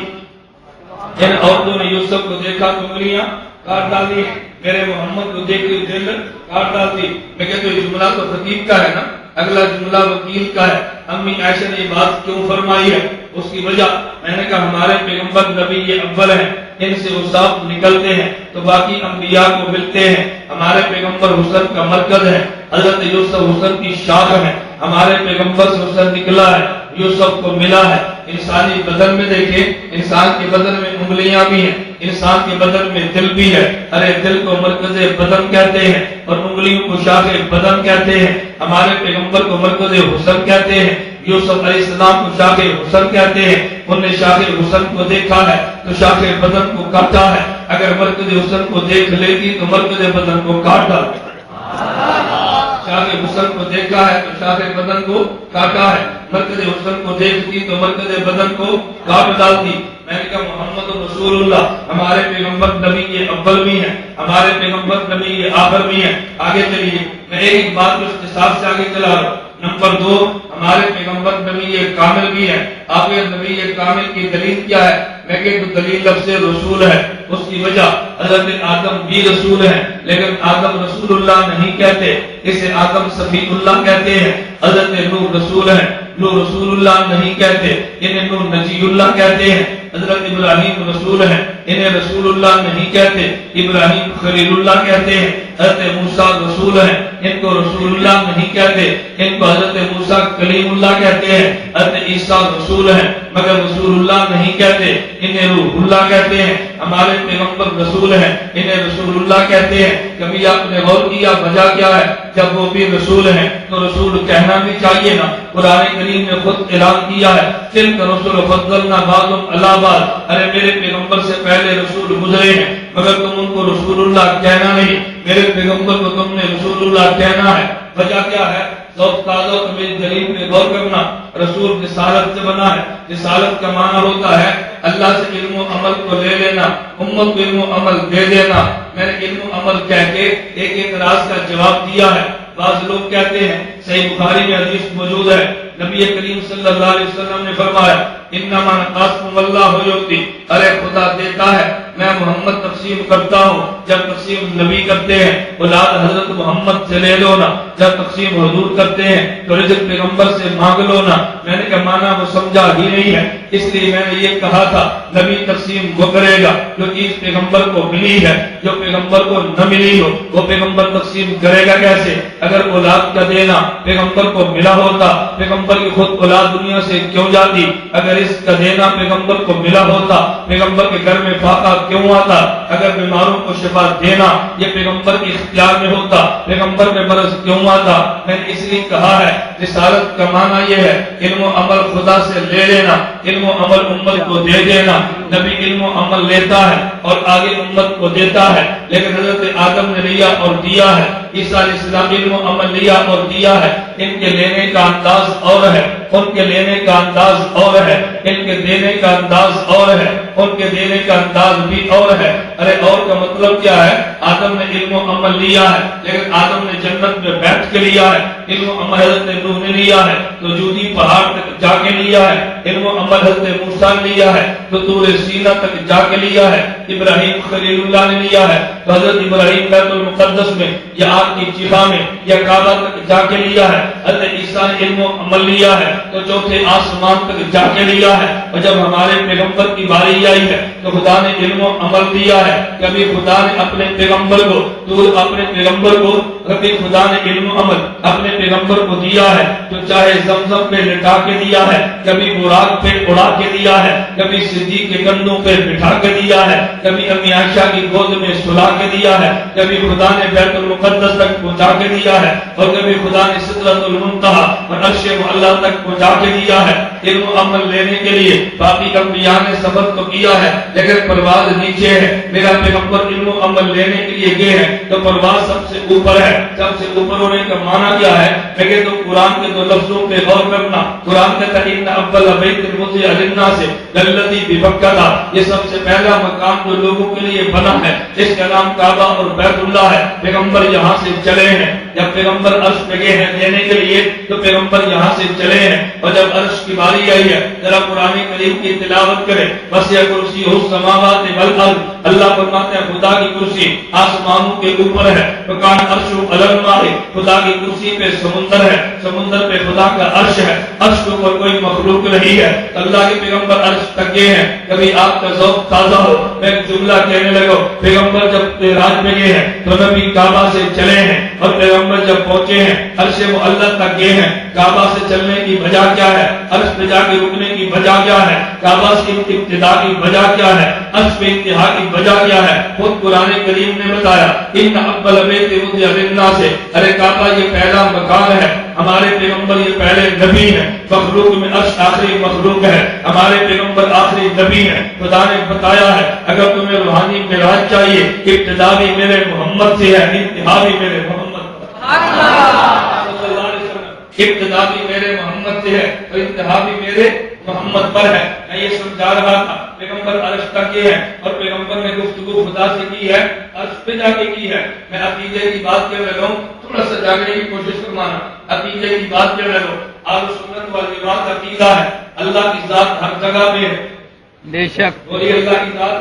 ان عورتوں نے یوسف کو دیکھا تو انگلیاں کاٹ ڈالی، میرے محمد کو دیکھ کے دل کاٹ ڈالتی۔ میں کہتا ہوں یہ جملہ تو خطیب کا ہے نا، اگلا جملہ وکیل کا ہے۔ امی عائشہ نے یہ بات کیوں فرمائی ہے؟ اس کی وجہ میں نے کہا ہمارے پیغمبر نبی یہ اول ہیں، ان سے وہ صاف نکلتے ہیں تو باقی انبیاء کو ملتے ہیں۔ ہمارے پیغمبر حسن کا مرکز ہے، حضرت یوسف حسن کی شاخ ہے، ہمارے پیغمبر سے حسن نکلا ہے۔ یوسف کو ملا ہے۔ انسانی بدن میں دیکھیں، انسان کے بدن میں انگلیاں بھی ہیں، انسان کے بدن میں دل بھی ہے۔ ارے دل کو مرکز بدن کہتے ہیں اور انگلیوں کو شاخ بدن کہتے ہیں۔ ہمارے پیغمبر کو مرکز حسن کہتے ہیں، یوسف علیہ السلام کو شاخ حسن کہتے ہیں۔ انہوں نے شاخ حسن کو دیکھا ہے تو شاخ بدن کو کاٹا ہے۔ اگر مرکز حسن کو دیکھ لیتی تو مرکز بدن کو کاٹ ڈالتا۔ شاخ حسن کو دیکھا ہے تو شاخ بدن کو کاٹا ہے، مرکز حسن کو دیکھتی تو مرکز بدن کو کاٹ ڈالتی۔ میں نے کہا محمد رسول اللہ ہمارے پیغمبر نبی اول بھی ہیں، ہمارے پیغمبر نبی آخر بھی ہیں۔ آگے چلیے، میں ایک بات کو اختصار سے آگے چلا رہا ہوں۔ نمبر 2، ہمارے پیغمبر نبی کامل بھی ہیں۔ آخر نبی کامل کی دلیل کیا ہے؟ میں کہ دلیل لفظ رسول ہے۔ اس کی وجہ حضرت آدم بھی رسول ہیں، لیکن آدم رسول اللہ نہیں کہتے، اسے آدم صفی اللہ کہتے ہیں۔ حضرت نوح رسول ہیں، نوح رسول اللہ نہیں کہتے، انہیں نوح نجی اللہ کہتے ہیں۔ حضرت ابراہیم رسول ہیں، انہیں رسول اللہ نہیں کہتے، ابراہیم خلیل اللہ کہتے ہیں۔ حضرت موسیٰ رسول ہیں، ان کو رسول اللہ نہیں کہتے، ان کو حضرت موسیٰ کلیم اللہ کہتے ہیں۔ حضرت عیسیٰ رسول ہیں مگر رسول اللہ نہیں کہتے، انہیں روح اللہ کہتے ہیں۔ ہمارے پیغمبر رسول ہیں، انہیں رسول اللہ کہتے ہیں۔ کبھی آپ نے غور کیا وجہ کیا ہے؟ جب وہ بھی رسول ہیں تو رسول کہنا بھی چاہیے نا۔ قرآن کریم نے خود اعلان کیا ہے، تلک رسول فضلنا بعضهم علی بعض، ارے میرے پیغمبر سے پہلے رسول گزرے ہیں مگر تم ان کو رسول اللہ کہنا نہیں، میرے پیغمبر کو تم نے رسول اللہ کہنا ہے۔ وجہ کیا ہے؟ ذوق تازہ تمہیں دلیل پہ غور کرنا۔ رسول رسالت سے بنا ہے، رسالت کا معنی ہوتا ہے اللہ سے علم و عمل کو لے لینا، امت کو علم و عمل دے دینا۔ میں نے علم و عمل کہہ کے ایک اعتراض کا جواب دیا ہے۔ بعض لوگ کہتے ہیں، صحیح بخاری میں حدیث موجود ہے، نبی کریم صلی اللہ علیہ وسلم نے فرمایا انما قاسم اللہ یعطی، ارے خدا دیتا ہے، میں محمد تقسیم کرتا ہوں۔ جب تقسیم نبی کرتے ہیں اولاد حضرت محمد سے لے لو نا، جب تقسیم حضور کرتے ہیں تو رزق پیغمبر سے مانگ لو نا۔ میں نے کہا مانا وہ سمجھا ہی نہیں ہے، اس لیے میں نے یہ کہا تھا نبی تقسیم وہ کرے گا جو چیز پیغمبر کو ملی ہے، جو پیغمبر کو نہ ملی ہو وہ پیغمبر تقسیم کرے گا کیسے؟ اگر اولاد کا دینا پیغمبر کو ملا ہوتا، پیغمبر کی خود اولاد دنیا سے کیوں جاتی؟ اگر اس کا دینا پیغمبر کو ملا ہوتا، پیغمبر کے گھر میں فاقہ کیوں آتا؟ اگر بیماروں کو شفا دینا یہ پیغمبر کے اختیار میں ہوتا، پیغمبر میں مرض کیوں آتا؟ میں نے اس لیے کہا ہے رسالت کا معنی یہ ہے علم و عمل خدا سے لے لینا، علم و عمل امت کو دے دینا۔ نبی علم و عمل لیتا ہے اور آگے امت کو دیتا ہے، لیکن حضرت آدم نے لیا اور دیا ہے، عیسیٰ علیہ السلام علم و عمل لیا اور دیا ہے۔ ان کے لینے کا انداز اور ہے، ان کے لینے کا انداز اور ہے، ان کے دینے کا انداز اور ہے، ان کے دینے کا انداز بھی اور ہے۔ ارے اور کا مطلب کیا ہے؟ آدم نے علم و عمل لیا ہے لیکن آدم نے جنت میں بیٹھ کے لیا ہے، علم و عمل حضرت نوح نے لیا ہے تو جودی پہاڑ تک جا کے لیا ہے، علم و عمل حضرت موسیٰ نے لیا ہے تو طور سینا تک جا کے لیا ہے، ابراہیم خلیل اللہ نے لیا ہے تو حضرت ابراہیم بیت المقدس میں یا آگ کی چیخا میں یا کعبہ تک جا کے لیا ہے، حضرت عیسیٰ نے علم و عمل لیا ہے تو چوتھے آسمان تک جا کے لیا ہے۔ اور جب ہمارے پیغمبر کی باری آئی ہے تو خدا نے علم و عمل دیا ہے۔ کبھی خدا نے اپنے پیغمبر کو کبھی خدا نے علم و عمل اپنے پیغمبر کو دیا ہے تو چاہے زمزم پہ لٹا کے دیا ہے، کبھی براق پہ اڑا کے دیا ہے، کبھی صدیق کے کندھوں پہ بٹھا کے دیا ہے، کبھی امی عائشہ کی گود میں سلا کے دیا ہے، کبھی خدا نے بیت المقدس تک پہنچا کے دیا ہے اور کبھی خدا نے سدرۃ المنتہا اور عرش معلیٰ تک پہنچا کے دیا ہے۔ علم و عمل لینے کے لیے باقی انبیاء نے سفر تو کیا ہے لیکن پرواز نیچے ہے، میرا پیغمبر علم و عمل لینے کے لیے گئے ہیں تو پرواز سب سے اوپر ہے۔ سب سے اوپر ہونے کا معنی کیا ہے؟ لیکن تو قرآن کے دو لفظوں پہ غور کرنا، قرآن کہتا ہے ان اول بیت وضع للناس للذی ببکہ، یہ سب سے پہلا مقام جو لوگوں کے لیے بنا ہے اس کا نام کعبہ اور بیت اللہ ہے۔ پیغمبر یہاں سے چلے ہیں، جب پیغمبر عرش پہ گئے ہیں دینے کے لیے تو پیغمبر یہاں سے چلے ہیں، اور جب عرش کی باری آئی ہے ذرا قرآن کریم کی تلاوت کریں، وسع کرسیہ السماوات والارض، اللہ فرماتے ہیں خدا کی کرسی آسمانوں کے اوپر ہے، وکان عرش علی الماء، خدا کی کرسی پہ سمندر ہے، سمندر پہ خدا کا عرش ہے، عرش کے اوپر کوئی مخلوق نہیں ہے۔ اللہ کے پیغمبر عرش تک گئے ہیں۔ کبھی آپ کا ذوق تازہ ہو میں ایک جملہ کہنے لگا، پیغمبر جب معراج میں گئے ہیں تو نبی کعبہ سے چلے ہیں، اور پیغمبر جب پہنچے ہیں عرش معلی تک گئے ہیں، کعبہ سے چلنے کی وجہ کیا ہے، عرش پہ جا کے رکنے کی وجہ کیا ہے، کعبہ سے ابتدا کی وجہ کیا ہے، عرش پہ انتہا کی وجہ کیا ہے، خود قرآن کریم نے بتایا ان اول بیت وضع للناس، ارے کعبہ یہ پہلا مکان ہے، ہمارے پیغمبر یہ پہلے نبی ہیں، مخلوق میں عرش آخری مخلوق ہے، ہمارے پیغمبر آخری نبی ہیں۔ خدا نے بتایا ہے اگر تمہیں روحانی معراج چاہیے، ابتدا بھی میرے محمد سے ہے، انتہا بھی میرے محمد ابتدا بھی میرے محمد سے ہے اور انتہا بھی میرے محمد پر ہے۔ میں یہ سمجھا رہا تھا پیغمبر عرش تک یہ ہے اور پیغمبر نے گفتگو خدا سے کی ہے، عرش پہ جا کے کی ہے۔ میں عقیدے کی بات کر رہا ہوں، تھوڑا سا جاگنے کی کوشش فرمانا، عقیدے کی بات کر رہا ہوں۔ اہل سنت والجماعت عقیدہ ہے اللہ کی ذات ہر جگہ پہ ہے، بے شک بولیے اللہ کی ذات،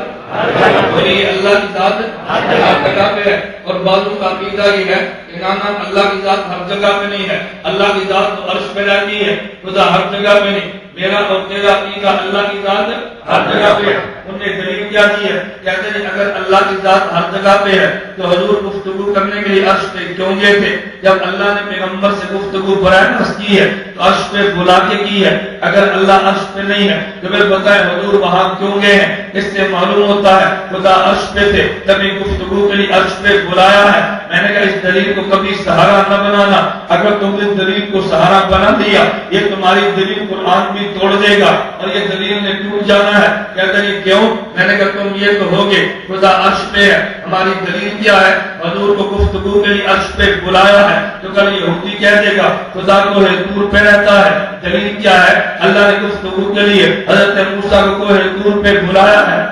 بولیے اللہ کی ذات ہر جگہ پہ ہے۔ اور بعضوں کا عقیدہ یہ ہے کہ نانا اللہ کی ذات ہر جگہ پہ نہیں ہے، اللہ کی ذات تو عرش پہ رہتی ہے، خدا ہر جگہ پہ نہیں۔ میرا اور تیرا عقیدہ اللہ کی ذات ہر جگہ پہ ہے۔ انہوں نے دلیل کیا دی ہے، کہتے ہیں اگر اللہ کی ذات ہر جگہ پہ ہے تو حضور گفتگو کرنے کے لیے عرش پہ کیوں گئے تھے؟ جب اللہ نے پیغمبر سے گفتگو براہ راست کی ہے تو عرش پہ بلا کے کی ہے۔ اگر اللہ عرش پہ نہیں ہے تو پھر بتائیں حضور وہاں کیوں گئے ہیں؟ اس سے معلوم ہوتا ہے خدا عرش پہ تھے تبھی گفتگو کے لیے عرش پہ بلایا ہے۔ میں نے کہا اس دلیل کو کبھی سہارا نہ بنانا، اگر تم اس دلیل کو سہارا بنا دیا یہ تمہاری دلیل قرآن بھی توڑ دے گا اور یہ دلیل نے ٹوٹ جانا ہے۔ کہتے ہیں کیوں؟ میں نے کہا تم یہ کہو گے خدا عرش پہ ہے، ہماری دلیل کیا ہے؟ حضور کو گفتگو کے لیے عرش پہ بلایا ہے، تو کل یہودی کہہ دے گا خدا کو ہے دور پہ رہتا ہے۔ دلیل کیا ہے؟ اللہ نے گفتگو کے لیے حضرت موسیٰ کو ہے دور پہ بلایا ہے۔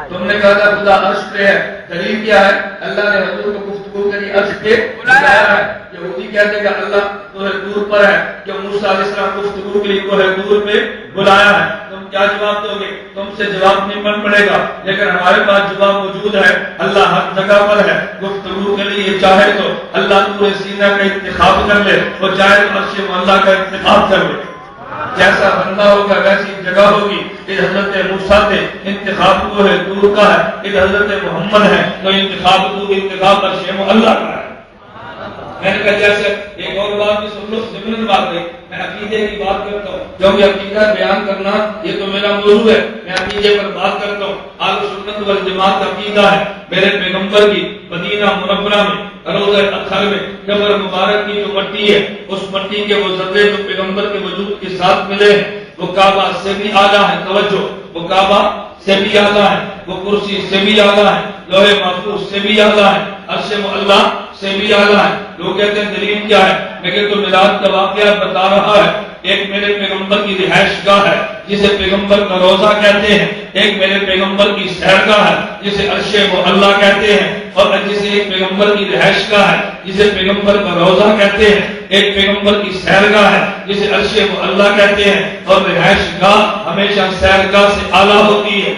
تم نے کہا تھا خدا عرش پہ ہے، دلیل کیا ہے؟ اللہ نے حضور کو گفتگو کے لیے عرش پہ بلایا ہے۔ یہودی کہتے کہ اللہ تو ہے دور پر ہے، کہ موسیٰ علیہ السلام گفتگو کے لیے کو ہے دور پہ بلایا ہے۔ تم کیا جواب دو گے؟ تم سے جواب نہیں بن پڑے گا، لیکن ہمارے پاس جواب موجود ہے، اللہ ہر جگہ پر ہے۔ گفتگو کے لیے چاہے تو اللہ نور سینہ کا انتخاب کر لے اور چاہے تو عرش معلی کا انتخاب کر لے، جیسا بندہ ہوگا ویسی جگہ ہوگی۔ یہ حضرت موسیٰ تھے، انتخاب کو ہے دور کا ہے، یہ حضرت محمد ہے تو انتخاب عرش معلی کا ہے۔ میں نے کہا جیسے ایک اور بات بھی سن لو، ضمن بات ہے، میں عقیدے کی بات کرتا ہوں کیونکہ عقیدہ بیان کرنا یہ تو میرا موضوع ہے، میں عقیدے پر بات کرتا ہوں۔ اہل سنت والجماعت عقیدہ ہے میرے پیغمبر کی مدینہ منورہ میں روضہ اطہر میں قبر مبارک کی جو مٹی ہے، اس مٹی کے وہ ذرے جو پیغمبر کے وجود کے ساتھ ملے ہیں وہ کعبہ سے بھی اعلیٰ ہے۔ توجہ، وہ کعبہ سے بھی اعلیٰ ہے، وہ کرسی سے بھی اعلیٰ ہے، لوح محفوظ سے بھی اعلیٰ ہے، عرش معلی سے بھی اعلیٰ ہے۔ لوگ کہتے ہیں دلیل کیا ہے؟ میں کہ تو میلاد کا واقعہ بتا رہا ہے۔ ایک میرے پیغمبر کی رہائش گاہ ہے جسے پیغمبر کا روضہ کہتے ہیں، ایک میرے پیغمبر کی سیرگاہ ہے جسے عرش معلی کہتے ہیں، اور جسے ایک پیغمبر کی رہائش گاہ ہے جسے پیغمبر کا روضہ کہتے ہیں، ایک پیغمبر کی سیرگاہ ہے جسے عرش معلی کہتے ہیں، اور رہائش گاہ ہمیشہ سیرگاہ سے اعلیٰ ہوتی ہے۔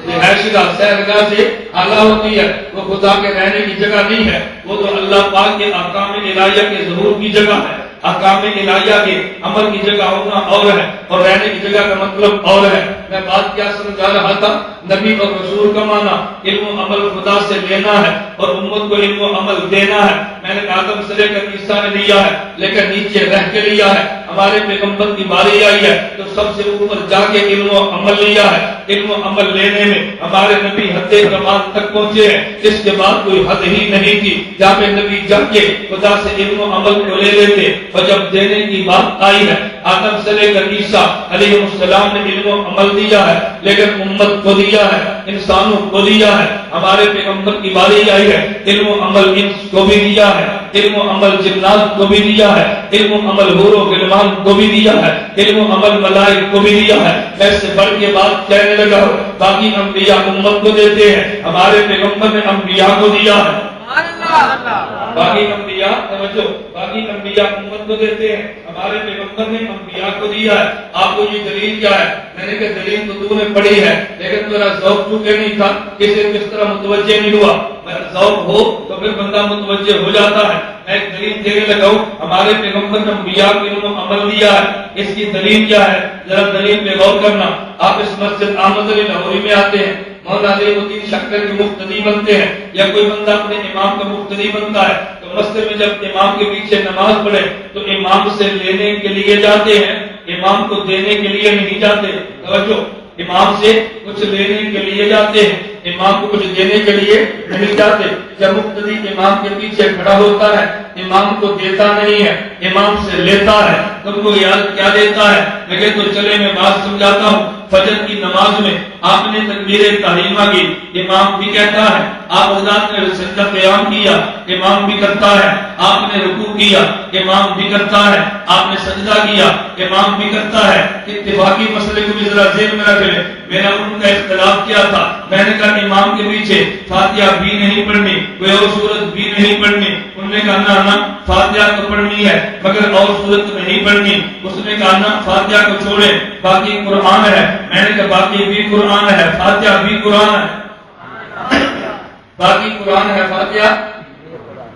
رہائش گاہ سیرگاہ سے اعلیٰ ہوتی ہے، وہ خدا کے رہنے کی جگہ نہیں ہے، وہ تو اللہ پاک کے احکام الہیہ کے ظہور کی جگہ ہے۔ احکام الہیہ کے عمل کی جگہ ہونا اور ہے اور رہنے کی جگہ کا مطلب اور ہے۔ میں بات کیا سمجھا رہا تھا؟ نبی اور رسول کا معنی علم و عمل خدا سے لینا ہے اور امت کو علم و عمل دینا ہے۔ میں نے آدم سے لے کر عیسیٰ نے لیا ہے لیکن نیچے رہ کے لیا ہے۔ ہمارے پیغمبر کی باری آئی ہے تو سب سے اوپر جا کے علم و عمل لیا ہے۔ علم و عمل لینے میں ہمارے نبی حد کمال تک پہنچے ہیں، اس کے بعد کوئی حد ہی نہیں تھی۔ جہاں پہ نبی جا کے خدا سے علم و عمل کو لے لیتے، اور جب دینے کی بات آئی ہے آدم سے لے کر عیسیٰ علیہ السلام نے علم و عمل دیا ہے، لیکن امت کو دیا ہے، انسانوں کو دیا ہے۔ ہمارے پیغمبر کی باری آئی ہے، علم و عمل انس کو بھی دیا ہے، علم و عمل جنات کو بھی دیا ہے، علم و عمل حور و غلمان کو بھی دیا ہے، علم و عمل ملائک کو بھی دیا ہے۔ اس سے بڑھ کے بات کہنے لگا، باقی انبیاء امت کو دیتے ہیں، ہمارے پیغمبر نے انبیاء کو دیا ہے۔ باقی انبیاء توجہ، باقی انبیاء امت کو دیتے ہیں، ہمارے پیغمبر نے انبیاء کو دیا ہے۔ آپ کو یہ دلیل کیا ہے؟ میں نے کہا دلیل تو تو نے پڑھی ہے لیکن میرا ذوق چونکہ نہیں تھا، کس طرح متوجہ نہیں ہوا۔ میرا ذوق ہو تو پھر بندہ متوجہ ہو جاتا ہے۔ میں ایک دلیل دینے لگا ہوں، ہمارے پیغمبر نے انبیاء کو علم و عمل دیا ہے، اس کی دلیل کیا ہے؟ ذرا دلیل پہ غور کرنا۔ آپ اس مسجد احمد علی لاہوری میں آتے ہیں، مولا علی الدین شکر کے مقتدی بنتے ہیں یا کوئی بندہ اپنے امام کا مقتدی بنتا ہے تو مسجد میں جب امام کے پیچھے نماز پڑھے تو امام سے لینے کے لیے جاتے ہیں، امام کو دینے کے لیے نہیں جاتے۔ توجہ، امام سے کچھ لینے کے لیے جاتے ہیں، امام کو کچھ دینے کے لیے نہیں جاتے۔ جب مقتدی امام کے پیچھے کھڑا ہوتا ہے امام کو دیتا نہیں ہے، امام سے لیتا ہے۔ تم کو یاد کیا دیتا ہے؟ لیکن تو چلے میں بات سمجھاتا ہوں۔ فجر کی نماز میں آپ نے تکبیر تحریمہ کی، امام بھی کہتا ہے، آپ حضرات نے سجدہ قیام کیا، امام بھی کرتا ہے، آپ نے رکوع کیا، امام بھی کرتا ہے، آپ نے سجدہ کیا، امام بھی کرتا ہے۔ اتفاقی مسئلے کو بھی ذرا ذہن میں رکھ لیں، میرا ان کا اختلاف کیا تھا، میں نے کہا امام کے پیچھے فاتحہ بھی نہیں پڑھنی، کوئی اور سورت بھی نہیں پڑھنی۔ انہوں نے کہا نا فاتحہ تو پڑھنی ہے مگر اور سورت نہیں پڑھنی۔ اس نے کہا نا فاتحہ کو چھوڑے، باقی قرآن ہے۔ میں نے کہا باقی بھی قرآن ہے، فاتحہ بھی قرآن ہے، باقی قرآن ہے فاتحہ۔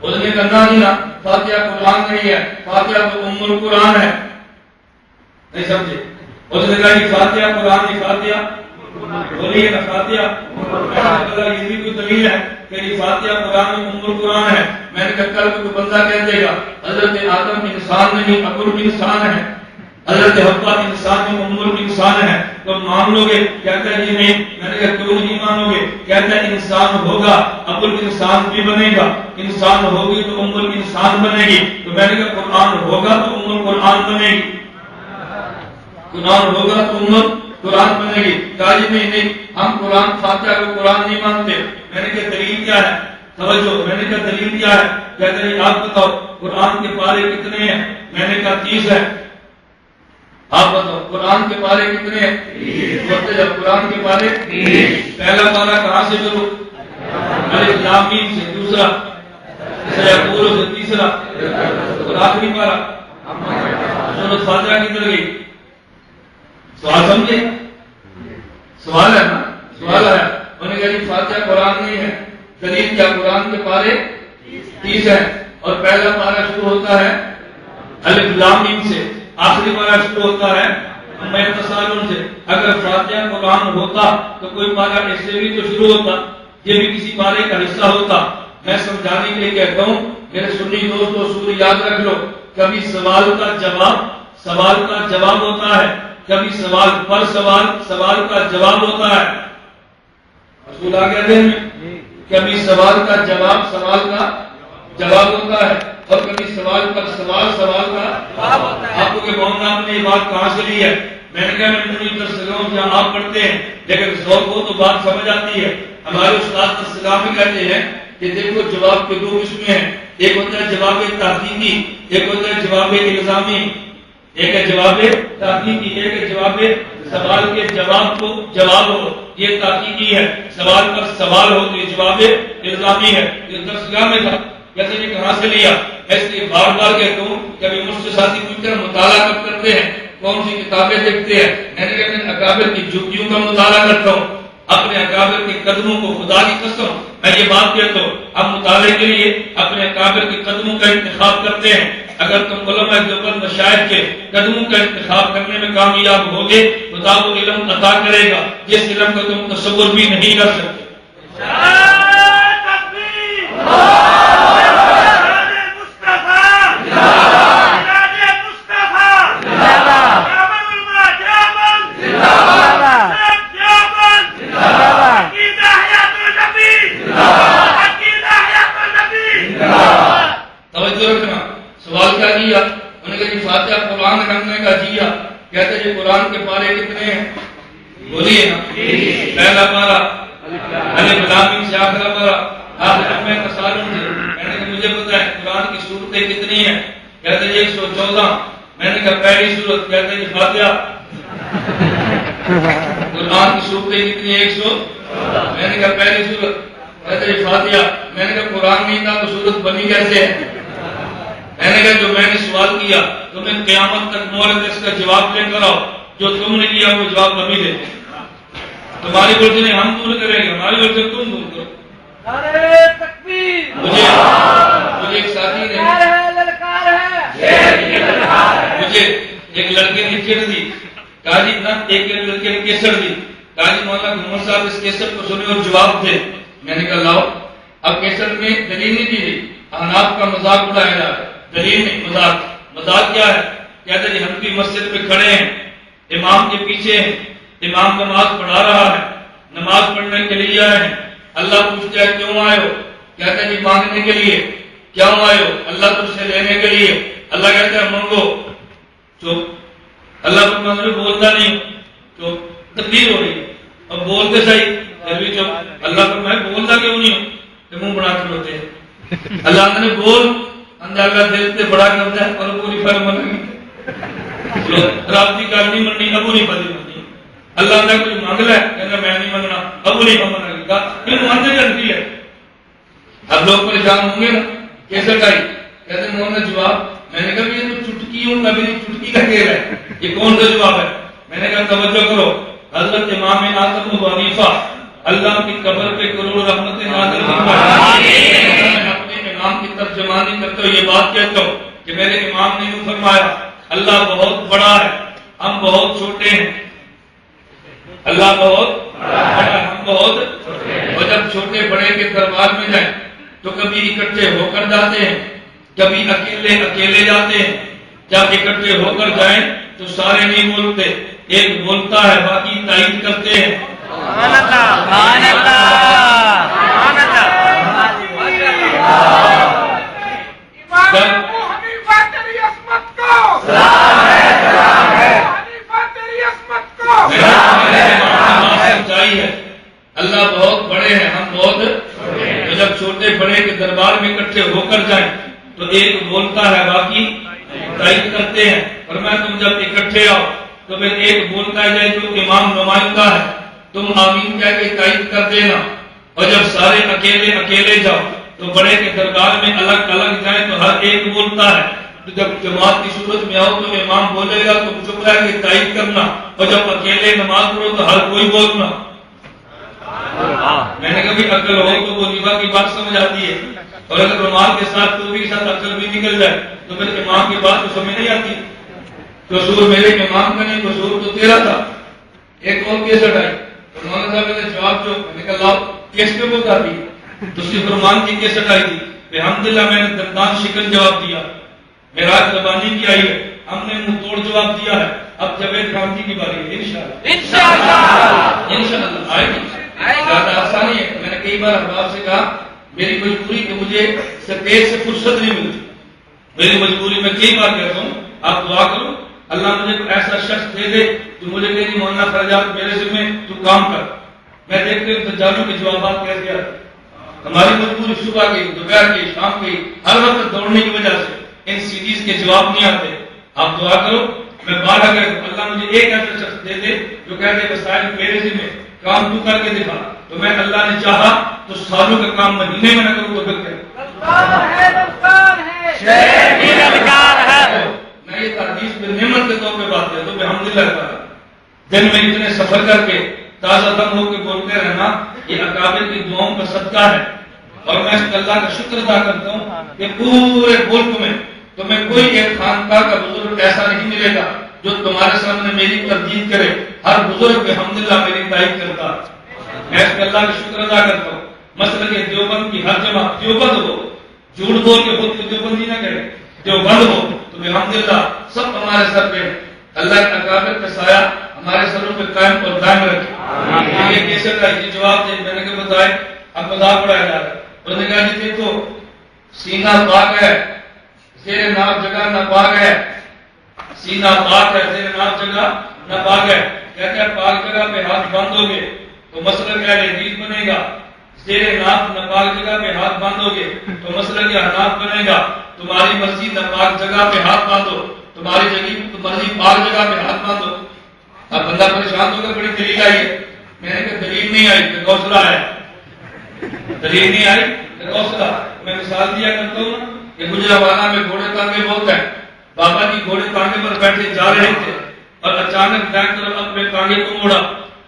اس نے کہا نا فاتحہ قرآن نہیں ہے، فاتحہ تو ام القرآن ہے۔ نہیں سمجھے؟ اس نے کہا کہ فاتحہ قرآن نہیں، فاتحہ بولیے نا فاتحہ۔ یہ بھی کوئی دلیل ہے کہ یہ فاتحہ قرآن میں ام القرآن ہے؟ میں نے کہا کل کوئی بندہ کہہ دے گا حضرت آدم انسان نہیں ابو انسان ہے، حضرت حوا انسان میں ام الانسان ہے، تو مان لو گے؟ کہتا ہے جی نہیں۔ میں نے کہا کیوں نہیں مانو گے؟ کہتا ہے انسان ہوگا ابو الانسان بھی بنے گا، انسان ہوگی تو ام الانسان بنے گی۔ تو میں نے کہا قرآن ہوگا تو ام القرآن بنے گی، قرآن ہوگا تو ام قرآن بنے گی۔ کہا جی نہیں ہم قرآن فاتحہ کو قرآن نہیں مانتے۔ میں نے کہا دلیل کیا ہے؟ توجہ، میں نے کہا دلیل کیا ہے؟ کہتے ہیں آپ بتاؤ قرآن کے پارے کتنے ہیں؟ میں نے کہا 30 ہے۔ آپ بتاؤ قرآن کے پارے کتنے ہیں؟ بولتے جب قرآن کے پارے پہلا پارا کہاں سے شروع؟ الف لام میم سے، دوسرا سیقول سے، تیسرا اور آخری پارا سورۃ فاتحہ کدھر گئی؟ سوال سمجھے؟ سوال ہے نا، سوال ہے۔ انہوں نے کہا جی فاتحہ قرآن نہیں ہے، دلیل کیا؟ قرآن کے پارے 30 ہے اور پہلا پارا شروع ہوتا ہے الف لام میم سے، آخری پارا شروع ہوتا ہے میں تسالون سے۔ اگر فاتحہ قرآن ہوتا تو کوئی پارا ایسے بھی تو شروع ہوتا، یہ بھی کسی پارے کا حصہ ہوتا۔ میں سمجھانے کے لیے کہتا ہوں میرے سنی دوستو، اصول یاد رکھ لو، کبھی سوال کا جواب ہوتا ہے، کبھی سوال پر سوال کا جواب ہوتا ہے۔ اصول آ گیا دین میں؟ کبھی سوال کا جواب ہوتا ہے اور کبھی سوال پر سوال کا جواب ہوتا ہے۔ آپ کو کہ مولانا آپ نے یہ بات کہاں سے لی ہے؟ میں نے کہا میں نہیں کر سکتا ہوں جہاں آپ پڑھتے ہیں، لیکن ذوق ہو تو بات سمجھ آتی ہے۔ ہمارے استاد السلام بھی کہتے ہیں کہ دیکھو جواب کے 2 قسمیں ہیں، ایک ہوتا ہے جواب تحقیقی، ایک ہوتا ہے جواب الزامی۔ ایک ہے جواب تحقیقی، ایک ہے جواب سوال کے جواب کو جواب ہو، یہ تحقیقی ہے۔ سوال پر سوال ہو تو یہ جواب الزامی ہے۔ یہ درسگاہ میں تھا، کہتے ہیں کہاں سے لیا؟ میں اس لیے بار بار کہتا ہوں کبھی مجھ سے ساتھی پوچھتے ہیں مطالعہ کب کرتے ہیں، کون سی کتابیں دیکھتے ہیں؟ میں نے کہا میں اکابر کی جوتیوں کا مطالعہ کرتا ہوں، اپنے اکابر کے قدموں کو، خدا کی قسم میں یہ بات کہتا ہوں، ہم مطالعے کے لیے اپنے اکابر کے قدموں کا انتخاب کرتے ہیں۔ اگر تم علماء دیوبند مشائخ کے قدموں کا انتخاب کرنے میں کامیاب ہوگے خدا وہ علم عطا کرے گا جس علم کا تم تصور بھی نہیں کر سکتے۔ کہتے ہیں قرآن کے پارے کتنے ہیں؟ بولیے نا، پہلا پارا الف لام میم سے آخرا پارا آخر میں تسالون سے۔ میں نے کہا مجھے پتا ہے قرآن کی صورتیں کتنی ہیں؟ کہتے ہیں 114۔ میں نے کہا پہلی صورت، کہتے ہیں فاتحہ۔ قرآن کی صورتیں کتنی ہیں؟ 100۔ میں نے کہا پہلی صورت، کہتے ہیں فاتحہ۔ میں نے کہا قرآن نہیں تھا تو صورت بنی کیسے ہے؟ میں نے کہا جو میں نے سوال کیا تمہیں قیامت تک مہلت اس کا جواب لے کر آؤ، جو تم نے کیا وہ جواب کبھی دے۔ تمہاری غلطی نہیں ہم دور کریں گے، ہماری غلطی تم دور کرو۔ مجھے ایک ساتھی نے مجھے ایک لڑکے نے چڑ دی، کہا جی نہ ایک لڑکے نے کیسر دی، کہا جی مولانا گھومر صاحب اس کیسٹ کو سنے اور جواب دے. میں نے کہا لاؤ. اب کیسٹ میں دلیل نہیں دی گئی، احناف کا مذاق اڑایا جا رہا ہے، دلیل نہیں، مذاق کیا ہے؟ کہتے جی حنفی مسجد میں کھڑے ہیں، امام کے پیچھے ہیں، امام نماز پڑھا رہا ہے، نماز پڑھنے کے لیے آئے ہیں. اللہ پوچھتا ہے کیوں آئے ہو؟ کہتے ہیں جی مانگنے کے لیے. کیوں آئے ہو؟ اللہ تجھ سے لینے کے لیے. اللہ کہتا ہے مانگو. چپ. اللہ کو بولتا نہیں، چپ. تقریر ہو رہی ہے، اب بولتے صحیح پھر بھی چپ. اللہ کو میں بولتا کیوں نہیں ہوں؟ کہ منہ بنا کے ہوتے ہیں. اللہ نے بول اندازہ دل سے بڑا کرتا ہے اور پوری فرم رابطی کرنی مننی ابو نہیں پتی مننی. اللہ نے کچھ مانگ لیا کہنا میں نہیں منگنا ابو نہیں منگنا گا پھر مانتے کرتی ہے. اب لوگ پریشان ہوں گے نا. کیسے کہی کہتے ہیں نے جواب. میں نے کہا یہ تو چٹکی ہوں کبھی چٹکی کا کھیل ہے، یہ کون سا جواب ہے؟ میں نے کہا توجہ کرو. حضرت امام اعظم ابو حنیفہ اللہ کی قبر پہ کروڑ رحمتیں نازل فرمائے. اپنے امام کی ترجمانی کرتے ہو یہ بات کہتا ہوں کہ میرے امام نے یوں فرمایا اللہ بہت بڑا ہے، ہم بہت چھوٹے ہیں. اللہ بہت بڑا ہے، ہم بہت چھوٹے. اور جب چھوٹے بڑے کے دربار میں جائیں تو کبھی اکٹھے ہو کر جاتے ہیں، کبھی اکیلے جاتے ہیں. جب اکٹھے ہو کر جائیں تو سارے نہیں بولتے، ایک بولتا ہے باقی تائید کرتے ہیں. سبحان اللہ سبحان اللہ سبحان اللہ. حنیفہ تیری عصمت کو سلام ہے، سلام ہے. حنیفہ تیری عصمت کو سلام ہے. اللہ بہت بڑے ہیں، ہم بہت چھوٹے. جب چھوٹے بڑے کے دربار میں اکٹھے ہو کر جائیں تو ایک بولتا ہے باقی تائید کرتے ہیں. اور میں تم جب اکٹھے آؤ تو پھر ایک بولتا ہے جو امام نمائندہ ہے تم آمین کہہ کے تائید کر دینا. اور جب سارے اکیلے جاؤ تو بڑے کے دربار میں الگ الگ جائیں تو ہر ایک بولتا ہے. تو جب جماعت کی صورت میں آؤ تو امام بولے گا تم چپ رہ کے تائید کرنا. اور جب اکیلے نماز پڑھو تو ہر کوئی بولنا. میں نے کبھی عقل ہو تو وہ نیبا کی بات سمجھ آتی ہے، اور اگر رومال کے ساتھ تو بھی ساتھ عقل بھی نکل جائے تو پھر امام کی بات تو سمجھ نہیں آتی. قصور میرے امام کا نہیں، قصور تو تیرا تھا. ایک اور کیسٹ آئی تو مولانا صاحب نے جواب جو میں نے کہا لاؤ کیس پہ وہ کر دی تو صرف فرمان کی کیسٹ آئی تھی. الحمدللہ میں نے دندان شکن جواب دیا، معراج زبانی کی آئی ہے، ہم نے منہ توڑ جواب دیا ہے. اب جاوید خامجی کی باری ہے انشاءاللہ آئے گی. زیادہ آسانی ہے. میں نے کئی بار احباب سے کہا میری مجبوری کہ مجھے سٹیج سے فرصت نہیں ملتی، میری مجبوری میں کئی بار کہتا ہوں آپ دعا کرو اللہ مجھے کوئی ایسا شخص دے دے جو مجھے کہے مولانا خرجات میرے ذمہ تو کام کر. میں دیکھتے ہوں دجالوں کے جوابات کیسے آتے. ہماری مجبوری صبح کی، دوپہر کی، شام کی، ہر وقت دوڑنے کی وجہ سے ان سیریز کے جواب نہیں آتے. آپ دعا کرو میں بار اگر اللہ مجھے ایک ایسا شخص دے دے جو کہتے وسائل میرے ذمہ کام تو کر کے دکھا، تو میں اللہ نے چاہا تو سالوں کا کام مہینے میں نہ کروں تو پھر میں یہ تحدیث میں نعمت کے طور پہ بات کرتا ہوں. الحمدللہ دن میں اتنے سفر کر کے تازہ دم ہو کے بولتے رہنا یہ اکابر کی دعاؤں کا صدقہ ہے. اور میں اللہ کا شکر ادا کرتا ہوں کہ پورے ملک میں تمہیں کوئی ایک خانقاہ کا بزرگ ایسا نہیں ملے گا جو تمہارے سامنے میری تردید کرے. ہر بزرگ الحمدللہ میری تائید کرتا. میں اس اللہ کا شکر ادا کرتا ہوں. مثلا کہ دیوبند کی ہر جماعت دیوبند ہو، جھوٹ بول کے خود کو دیوبندی نہ کرے، دیوبند ہو تو الحمدللہ سب ہمارے سر پہ اللہ کے اکابر کا سایہ ہمارے سروں پہ قائم اور دائم رکھے. یہ کیسے کا یہ جواب دے میں نے کہ بتائے اب مذاق اڑایا جا رہا ہے. انہوں نے کہا جی دیکھو سینہ پاک ہے، زیر ناف جگہ ناپاک ہے. سینہ پاک ہے، زیر ناف جگہ ناپاک ہے. کہتے ہیں پاک جگہ پہ ہاتھ باندھو گے تو مسئلہ کیا جدید بنے گا. زیر ناف ناپاک جگہ پہ ہاتھ باندھو گے تو مسئلہ کیا حناف بنے گا. تمہاری مرضی ناپاک جگہ پہ ہاتھ باندھو، تمہاری مرضی پاک جگہ پہ ہاتھ باندھو. اب بندہ پریشان ہو کر بڑی دلیل آئی ہے. میں نے کہا دلیل نہیں آئی کہ گوسلہ ہے. دلیل نہیں آئی کہ گوسلہ. میں مثال دیا کرتا ہوں کہ گجرانوالہ میں گھوڑے تانگے بہت ہیں. بابا جی گھوڑے تانگے پر بیٹھے جا رہے تھے اور اچانک دائیں طرف اپنے تانگے کو موڑا.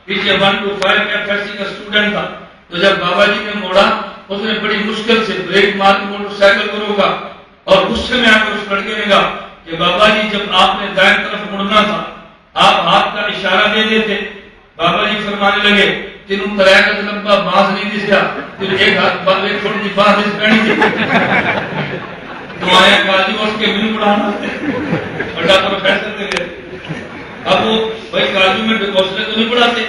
پیچھے 1 to 5 FSC کا اسٹوڈنٹ تھا. تو جب بابا جی نے موڑا اس نے بڑی مشکل سے بریک مار کے موٹر سائیکل کو روکا اور غصے میں آ کر اس لڑکے نے کہا کہ بابا جی جب آپ نے دائیں طرف مڑنا تھا آپ ہاتھ کا اشارہ دے دیتے، بابا جی فرمانے لگے تینوں تریا کا لمبا بانس نہیں دسیا، پھر ایک ہاتھ بال ایک چھوٹی سی بانس دس پڑی تھی تو آیا قاضی اس کے مل پڑھانا بڑا پروفیسر دے گئے. اب وہ بھائی قاضی میں ڈیکوسلے تو نہیں پڑھاتے،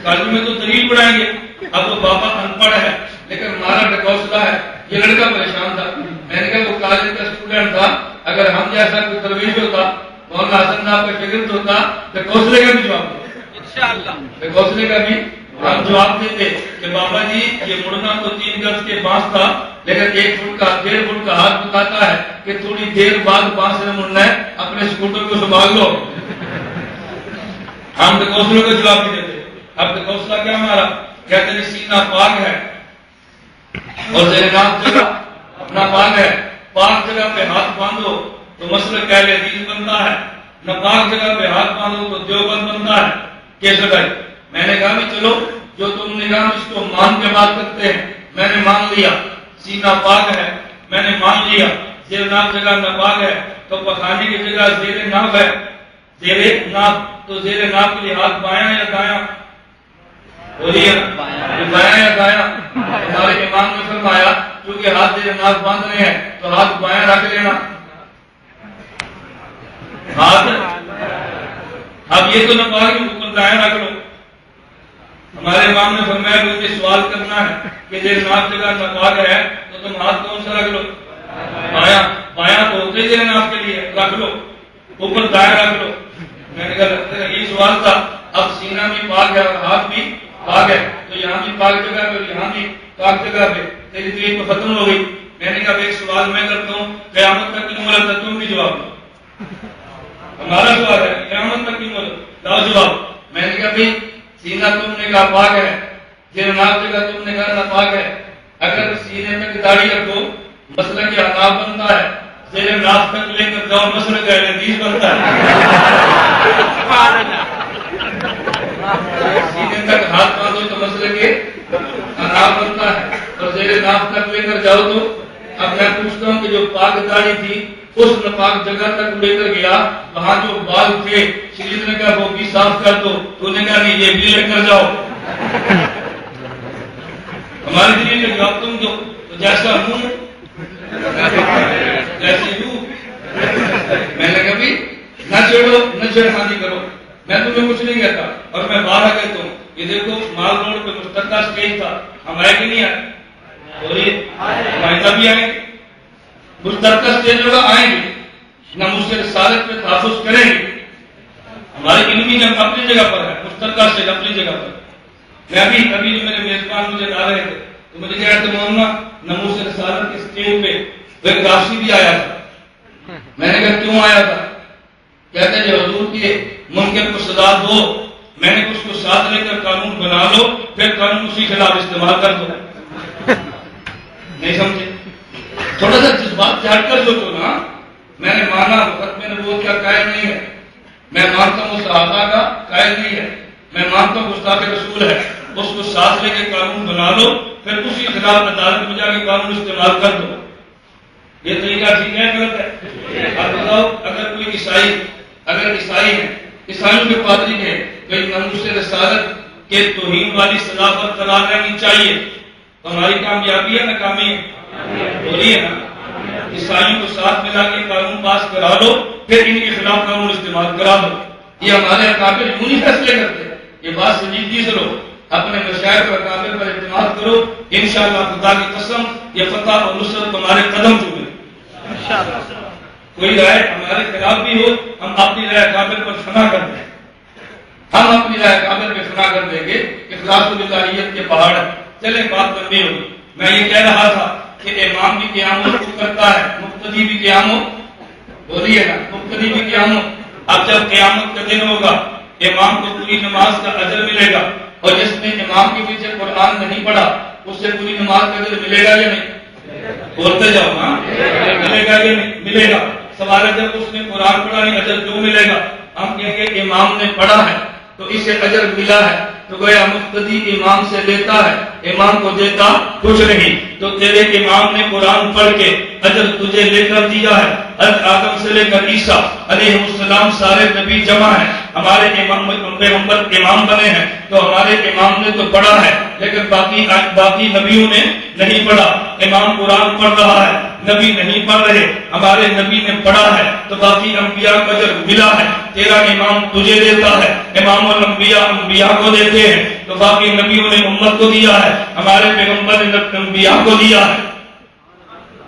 قاضی میں تو دلیل پڑھائیں گے. اب وہ بابا ان پڑھ ہے لیکن ہمارا ڈیکوسلا ہے. یہ لڑکا پریشان تھا. میں نے کہا وہ کالج کا اسٹوڈنٹ تھا، اگر ہم جیسا کوئی درویش ہوتا، مولانا حسن صاحب کا شاگرد ہوتا تو ڈیکوسلے کا بھی جواب دے انشاءاللہ، ڈیکوسلے کا بھی ہم جواب دیتے کہ بابا جی یہ مڑنا تو 3 گز کے بانس تھا لیکن 1 فٹ کا 1.5 فٹ کا ہاتھ بتاتا ہے کہ تھوڑی دیر بعد بانس سے مڑنا ہے، اپنے اسکوٹر کو سنبھال لو. ہم ڈیکوسلوں کا جواب نہیں دیتے. اب ڈیکوسلا کیا ہمارا کہتے ہیں سینہ پاک ہے اور زیر ناف جگہ اپنا پاک ہے. پاک جگہ پہ ہاتھ باندھو تو مسلک اہل حدیث بنتا ہے، نہ پاک جگہ پہ ہاتھ باندھو تو دیوبند بنتا ہے. کیسے بھائی میں نے کہا بھی چلو جو تم نے کہا اس کو مان کے بات کرتے ہیں. میں نے مان لیا سینہ پاک ہے، میں نے مان لیا زیر ناف جگہ ناپاک ہے. تو پخانے کی جگہ زیر ناف ہے، زیر ناف تو زیر ناف کے لیے ہاتھ بایاں یا دایاں بولیے بایاں یا دایاں. ہمارے امام نے فرمایا کیونکہ ہاتھ زیر ناف باندھنے ہیں تو ہاتھ بایاں رکھ لینا. ہاتھ اب یہ تو ناپاک اوپر دایاں رکھ لو. ہمارے امام نے فرمایا کہ مجھے سوال کرنا ہے کہ زیر ناف جگہ ناپاک ہے تو تم ہاتھ کون سا رکھ لو؟ بایاں. بایاں تو ہوتے زیر ناف کے لیے رکھ لو، اوپر دایاں رکھ لو. میں نے کہا یہ سوال تھا. اب سینہ بھی پاک ہے اور ہاتھ بھی پاک ہے تو یہاں بھی پاک جگہ پہ اور یہاں بھی پاک جگہ پہ تیری تقریر تو ختم ہو گئی. میں نے کہا ایک سوال میں کرتا ہوں قیامت تک کی مہلت ہے، تم بھی جواب دو. ہمارا سوال ہے قیامت تک کی مہلت، لاؤ جواب. میں نے کہا بھائی سینہ تم نے کہا پاک ہے، زیر ناف جگہ تم نے کہا ناپاک ہے. اگر سینے تک داڑھی رکھو مسئلہ کے عذاب بنتا ہے، زیر ناف تک لے کر جاؤ مسئلہ کا حدیث بنتا ہے. سینے تک ہاتھ باندھو تو مسئلہ کے عذاب بنتا ہے اور زیر ناف تک لے کر جاؤ تو. اب میں پوچھتا ہوں کہ جو پاک داڑھی تھی اس ناپاک جگہ تک لے کر گیا، وہاں جو بال تھے شریف نے کہا وہ بھی صاف کر دو، تو نے کہا نہیں یہ بھی لے کر جاؤ. ہمارے دلیل کا جواب تم دو. تو جیسا ہوں جیسے ہوں. میں نے کہا بھی نہ چھیڑو نہ چھیڑخانی کرو، میں تمہیں کچھ نہیں کہتا. اور میں بارہ کہتا ہوں یہ دیکھو مال روڈ پہ مشترکہ اسٹیج تھا، ہم آئے کہ نہیں آئے؟ آئندہ بھی آئیں گے. مشترکہ اسٹیج ہوگا آئیں گے، نہ مجھ سے رسالت پہ تحفظ کریں گے. ہماری علمی جنگ اپنی جگہ پر ہے، مشترکہ اسٹیج اپنی جگہ پر. میں ابھی ابھی جو میرے میزبان مجھے لا رہے تھے تو مجھے کہا تھا مولانا نموز رسالت کے اسٹیج پہ ایک راشی بھی آیا تھا. میں نے کہا کیوں آیا تھا؟ کہتے ہیں حضور کے ممکن کو سزا دو، میں نے اس کو ساتھ لے کر قانون بنا لو، پھر قانون اسی خلاف استعمال کر دو. نہیں سمجھے؟ تھوڑا سا جذبات سے ہٹ کر سوچو نا. میں نے مانا ختم نبوت کا قائل نہیں ہے، میں مانتا ہوں صحابہ کا قائل نہیں ہے، میں مانتا ہوں گستاخ رسول ہے. اس کو ساتھ لے کے قانون بنا لو، پھر اسی خلاف عدالت میں جا کے قانون استعمال کر دو. یہ طریقہ ٹھیک ہے غلط ہے؟ آپ بتاؤ. اگر کوئی عیسائی ہے، عیسائیوں کے پادری ہیں کہ ناموس رسالت کے توہین والی سزا برقرار رہنی چاہیے، تو ہماری کامیابی ہے ناکامی ہے؟ بولیے نا. عیسائیوں کو ساتھ ملا کے قانون پاس کرا لو، پھر ان کے خلاف قانون استعمال کرا دو. یہ ہمارے اکابر یوں نہیں فیصلے کرتے. یہ بات سنجیدگی سے لو، اپنے مشائخ اور اکابر پر اعتماد کرو. انشاءاللہ خدا کی قسم یہ فتح اور نصرت تمہارے قدم چومے. کوئی رائے ہمارے خلاف بھی ہو، ہم اپنی رائے اکابر پر فنا کر دیں. ہم اپنی رائے اکابر پہ فنا کر دیں گے. اخلاص و باللہیت کے پہاڑ ہے. چلے بات لمبی ہوگی. میں یہ کہہ رہا تھا کہ امام بھی قیامت کرتا ہے، مقتدی بھی قیامت. بولیے نا مقتدی بھی قیامت. اب جب قیامت کا دن ہوگا امام کو پوری نماز کا اجر ملے گا، اور جس نے امام کے پیچھے قرآن نہیں پڑھا اس سے پوری نماز کا اجر ملے گا یا نہیں؟ بولتے جاؤ نا. ملے گا یا نہیں؟ ملے گا. سوال ہے جب اس نے قرآن پڑھا نہیں اجر کیوں ملے گا؟ ہم کہیں گے امام نے پڑھا ہے تو اسے اجر ملا ہے، تو گویا مقتدی امام سے لیتا ہے، امام کو دیتا کچھ نہیں. تو تیرے امام نے قرآن پڑھ کے اجر تجھے لے کر دیا ہے. آدم سے لے کر عیسیٰ علیہ السلام سارے نبی جمع ہیں. ہمارے پیغمبر امام بنے ہیں تو ہمارے امام نے تو پڑھا ہے لیکن باقی نبیوں نے نہیں پڑھا. امام قرآن پڑھ رہا ہے, نبی نہیں پڑھ رہے, ہمارے نبی نے پڑھا ہے تو باقی انبیاء کو اجر ملا ہے. تیرا امام تجھے دیتا ہے, امام الانبیاء انبیاء کو دیتے ہیں تو باقی نبیوں نے امت کو دیا ہے, ہمارے پیغمبر نے انبیاء کو دیا ہے.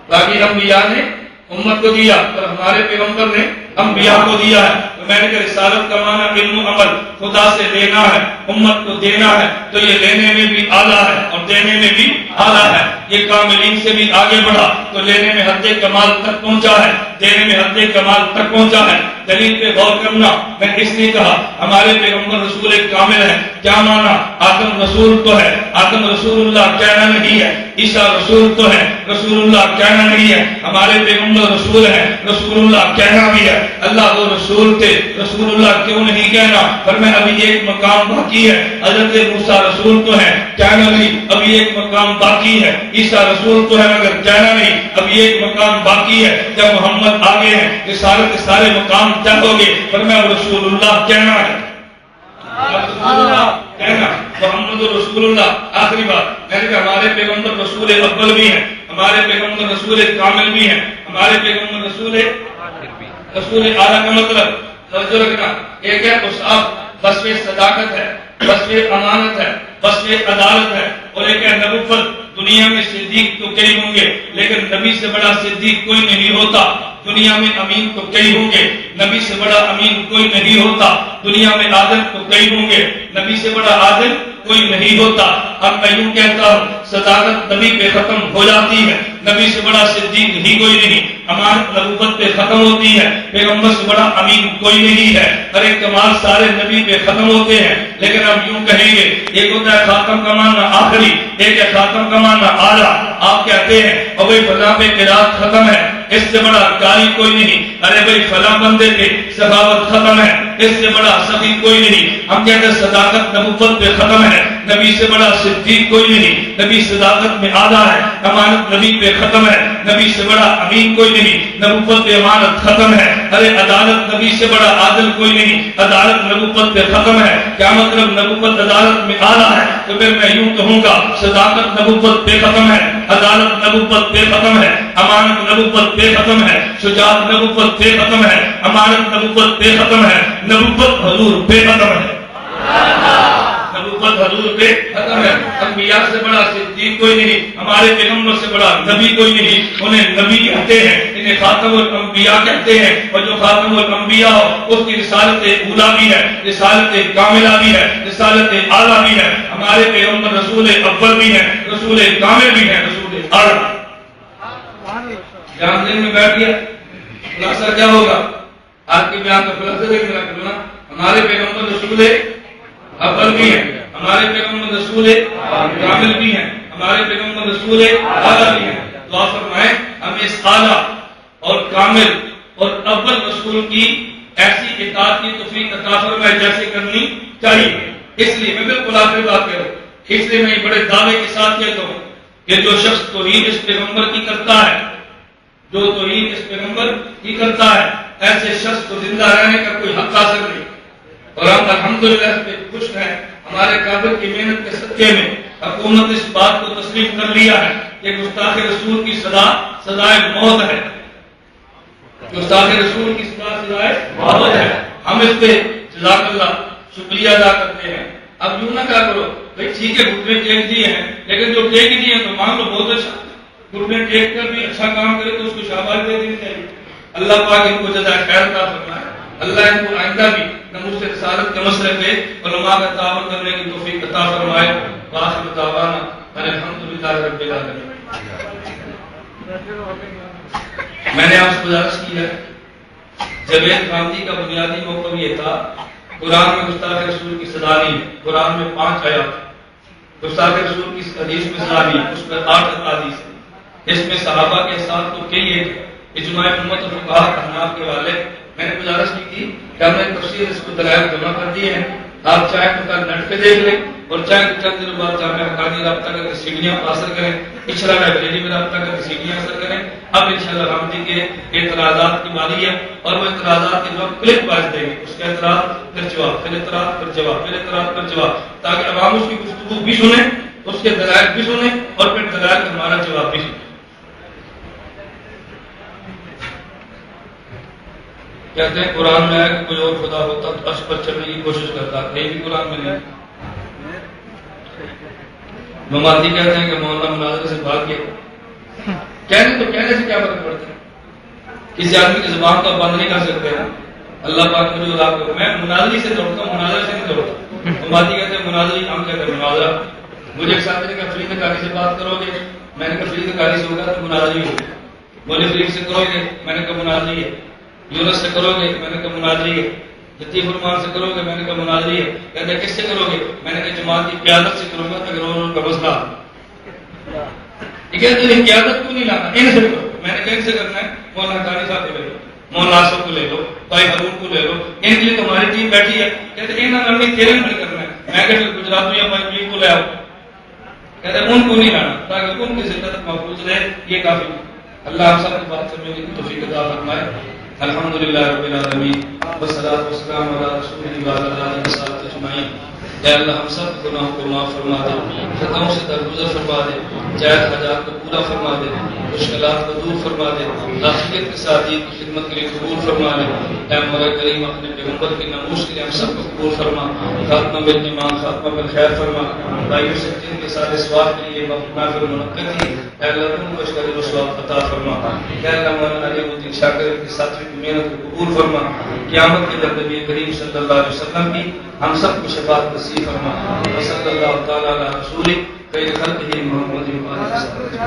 باقی انبیاء نے امت کو دیا اور ہمارے پیغمبر نے انبیاء کو دیا ہے. تو میں نے کہا رسالت کا معنی علم و عمل, خدا سے لینا ہے, امت کو دینا ہے, تو یہ لینے میں بھی اعلیٰ ہے اور دینے میں بھی اعلیٰ ہے. یہ کاملین سے بھی آگے بڑھا تو لینے میں حد کمال تک پہنچا ہے, دینے میں حد کمال تک پہنچا ہے. دلیل پہ غور کرنا, میں اس نے کہا ہمارے پیغمبر رسول کامل ہے. کیا مانا؟ آدم رسول تو ہے, آدم رسول اللہ کہنا نہیں ہے. عیسیٰ رسول تو ہے, رسول اللہ کہنا نہیں ہے. ہمارے پیغمبر رسول ہے, رسول اللہ کہنا بھی ہے. اللہ وہ رسول تھے, رسول اللہ کیوں نہیں کہنا؟ پر میں ابھی ایک مقام باقی ہے. حضرت موسیٰ رسول تو ہے, کہنا نہیں, ابھی ایک مقام باقی ہے. عیسیٰ رسول تو ہے مگر کہنا نہیں, ابھی ایک مقام باقی ہے. جب محمد آگے ہیں یہ سارے مقام طے ہو گے, پر میں رسول اللہ کہنا ہے, رسول اللہ کہنا, محمد رسول اللہ. آخری بات میں نے کہا ہمارے پیغمبر رسول اول بھی ہیں, ہمارے پیغمبر رسول کامل بھی ہیں, ہمارے پیغمبر رسول اعلیٰ. کا مطلب توجہ رکھنا, ایک ہے اصحاب وصف صداقت ہے, وصف امانت ہے, وصف عدالت ہے, اور ایک ہے نبوت. دنیا میں صدیق تو کئی ہوں گے لیکن نبی سے بڑا صدیق کوئی نہیں ہوتا. دنیا میں امین تو کئی ہوں گے, نبی سے بڑا امین کوئی نہیں ہوتا. دنیا میں عادل تو کئی ہوں گے, نبی سے بڑا عادل کوئی نہیں ہوتا. اب میں یوں کہتا ہوں صداقت نبی پہ ختم ہو جاتی ہے, نبی سے بڑا صدیق ہی کوئی نہیں. امانت نبوت پہ ختم ہوتی ہے, پیغمبر سے بڑا امین کوئی نہیں ہے. ہر ایک کمال سارے نبی پہ ختم ہوتے ہیں. لیکن ہم یوں کہیں گے ایک ہوتا ہے خاتم کا معنی آخری, ایک ہے خاتم کا معنی اعلیٰ. آپ کہتے ہیں اور بھائی فلاں پہ قرات ختم ہے, اس سے بڑا قاری کوئی نہیں. ارے بھائی فلاں بندے پہ سخاوت ختم ہے, اس سے بڑا سخی کوئی نہیں. ہم کہتے ہیں صداقت نبوت پہ ختم ہے, نبی سے بڑا صدیق کوئی نہیں. نبی صداقت میں اعلیٰ ہے, امانت نبی پہ ختم ہے, نبی سے بڑا امین کوئی نہیں. نبوت پہ امانت ختم ہے. ارے عدالت نبی سے بڑا عادل کوئی نہیں, عدالت نبوت پہ ختم ہے. کیا مطلب نبوت عدالت میں اعلیٰ ہے؟ تو پھر میں یوں کہوں گا صداقت نبوت پہ ختم ہے, عدالت نبوت پہ ختم ہے, امانت نبوت پہ ختم ہے, شجاعت نبوت پہ ختم ہے, امانت نبوت پہ ختم ہے, نبوت حضور پہ ختم ہے. نبوت حضور پہ ختم ہے. انبیاء سے بڑا صدیق کوئی نہیں, ہمارے پیغمبر سے بڑا نبی کوئی نہیں. انہیں نبی کہتے ہیں, انہیں خاتم الانبیاء کہتے ہیں, اور جو خاتم الانبیاء ہو اس کی رسالت اولیٰ بھی ہے, رسالت کاملہ بھی ہے, رسالت اعلیٰ بھی ہے. ہمارے پیغمبر رسول اول بھی ہیں, رسول کامل بھی ہیں, رسول اعلیٰ. جان دن میں بیٹھ گیا خلاصہ کیا ہوگا؟ آپ کے بیان کا خلاصہ دیکھ میرا کرنا. ہمارے پیغمبر رسول اول بھی ہیں, ہمارے پیغمبر رسول کامل بھی ہیں, ہمارے پیغمبر رسول اعلیٰ بھی ہیں. دعا فرمائیں ہمیں اس اعلیٰ اور کامل اور اول رسول کی ایسی اطاعت کی توفیق عطا فرمائے جیسے کرنی چاہیے. اس لیے میں بالکل آخری بات کروں, اس لیے میں بڑے دعوے کے ساتھ کہتا ہوں کہ جو شخص توحید اس پیغمبر کی کرتا ہے, جو توحید اس پیغمبر کی کرتا ہے, ایسے شخص کو زندہ رہنے کا کوئی حق حاصل نہیں. اور ہم الحمدللہ اس پہ خوش ہیں. ہمارے قابل کی محنت کے صدقے میں حکومت اس بات کو تسلیم کر لیا ہے کہ گستاخ رسول کی سزائے موت ہے. گستاخ رسول کی سزائے موت ہے. ہم اس پہ جزاک اللہ شکریہ ادا کرتے ہیں. اب یوں نہ کہا کرو بھائی ٹھیک ہے گھٹنے ٹیک دیے ہیں, لیکن جو ٹیک ہی دیے ہیں تو مان لو بہت اچھا, گھٹنے ٹیک کر بھی اچھا کام کرے تو اس کو شاباش دے دینی چاہیے. اللہ پاک ان کو جزائے خیر عطا فرمائے. اللہ ان کو آئندہ بھی نموذج رسالت کے مسئلے پہ علماء کا تعاون کرنے کی توفیق عطا فرمائے. وآخر دعوانا الحمدللہ رب العالمین. میں نے آپ سے گزارش کی ہے, جاوید خاندی کا بنیادی موقع یہ تھا قرآن میں گستاخ رسول کی سزا نہیں ہے. قرآن میں 5 آیات گستاخ رسول کی حدیث میں سزا نہیں, اس میں 8 احادیث ہیں. اس میں صحابہ کے ساتھ تو کئی ایک اجماع امت و فقہاء احناف کے والے. میں نے گزارش کی تھی کہ ہم نے تفسیر اس کو دلائل جمع کر دیے ہیں, آپ چاہیں تو کل نیٹ پہ دیکھ لیں, اور چاہے چند دنوں بعد جامعہ حقانی رابطہ کر کے سیڑھیاں حاصل کریں، پچھلا لائبریری میں رابطہ کر کے سیڑھیاں حاصل کریں. اب انشاءاللہ رحمت جی کے اعتراضات کی باری ہے اور وہ اعتراضات کے جواب کلک باز دیں گے. اس کا اعتراض پھر جواب، پھر اعتراض پھر جواب، پھر اعتراض پھر جواب، تاکہ عوام اس کی گفتگو بھی سنیں، اس کے دلائل بھی سنیں اور پھر دلائل کا ہمارا جواب بھی سنیں. کہتے ہیں قرآن میں ہے کہ کوئی اور خدا ہوتا تو عرش پر چڑھنے کی کوشش کرتا، کہیں بھی قرآن میں نہیں. ممادی کہتے ہیں کہ مولانا مناظر سے بھاگ گیا. کہنے تو کہنے سے کیا فرق پڑتا ہے؟ کسی آدمی کی زبان کو بند نہیں کر سکتے ہیں. اللہ پاک مجھے عذاب کرو، میں مناظری سے دوڑتا ہوں، مناظر سے نہیں دوڑتا. ممادی کہتے ہیں مناظری، ہم کہتے ہیں مناظرہ. مجھے ایک ساتھ نے کہا فرید قاری سے بات کرو گے، میں نے کہا فرید قاری سے ہوگا تو مناظری ہوگا. بولے فرید سے کرو گے، میں نے کہا مناظری ہے. یونس سے کرو گے، میں نے کہا مناظری ہے. لطیف الرحمان سے کرو گے، میں نے کہا مناظری ہے. کہتے ہیں کس سے کرو گے؟ میں نے کہا جماعت کی قیادت سے کروں گا تاکہ روز کا مسئلہ. یہ کہتے ہیں قیادت کو نہیں لانا، ان سے کرو. میں نے کہا ان سے کرنا ہے، مولانا قاری صاحب کو لے لو، مولانا آصف کو لے لو، بھائی ہارون کو لے لو، ان کے لیے تمہاری ٹیم بیٹھی ہے. کہتے ہیں انہوں نے تیرے نہیں کرنا ہے. میں کہتے گجرات میں بھائی پلیز کو لے آؤ. کہتے ہیں ان کو نہیں لانا تاکہ ان کی زندگی محفوظ رہے، یہ کافی. اللہ ہم سب کی بات سمجھنے کی توفیق عطا فرمائے. الحمدللہ رب العالمین والصلاۃ والسلام علی رسول اللہ وعلی آلہ وصحبہ اجمعین. اے اللہ ہم سب گناہوں کو معاف فرما دے، خطاؤں سے درگزر فرما دے، جائز حاجات کو پورا فرما دے، مشکلات کو دور فرما دے، آخرت کے ساتھ دین کی خدمت کے لیے قبول فرما لے. اے مولا کریم اپنے پیغمبر کے ناموس کے لیے ہم سب کو قبول فرما. خاتمہ بالایمان، خاتمہ بالخیر فرما. بھائیوں سے جن کے سارے ثواب کے لیے محفل منعقد کی، اے اللہ تم کو اس کا اجر و ثواب عطا فرما. اے اللہ مولانا علی الدین شاکر کی ساتھی کی محنت کو قبول فرما. قیامت کے دن نبی کریم صلی اللہ علیہ وسلم کی ہم سب کو شفاعت نصیب فرما. صلی اللہ تعالی علی رسول خیر خلقہ محمد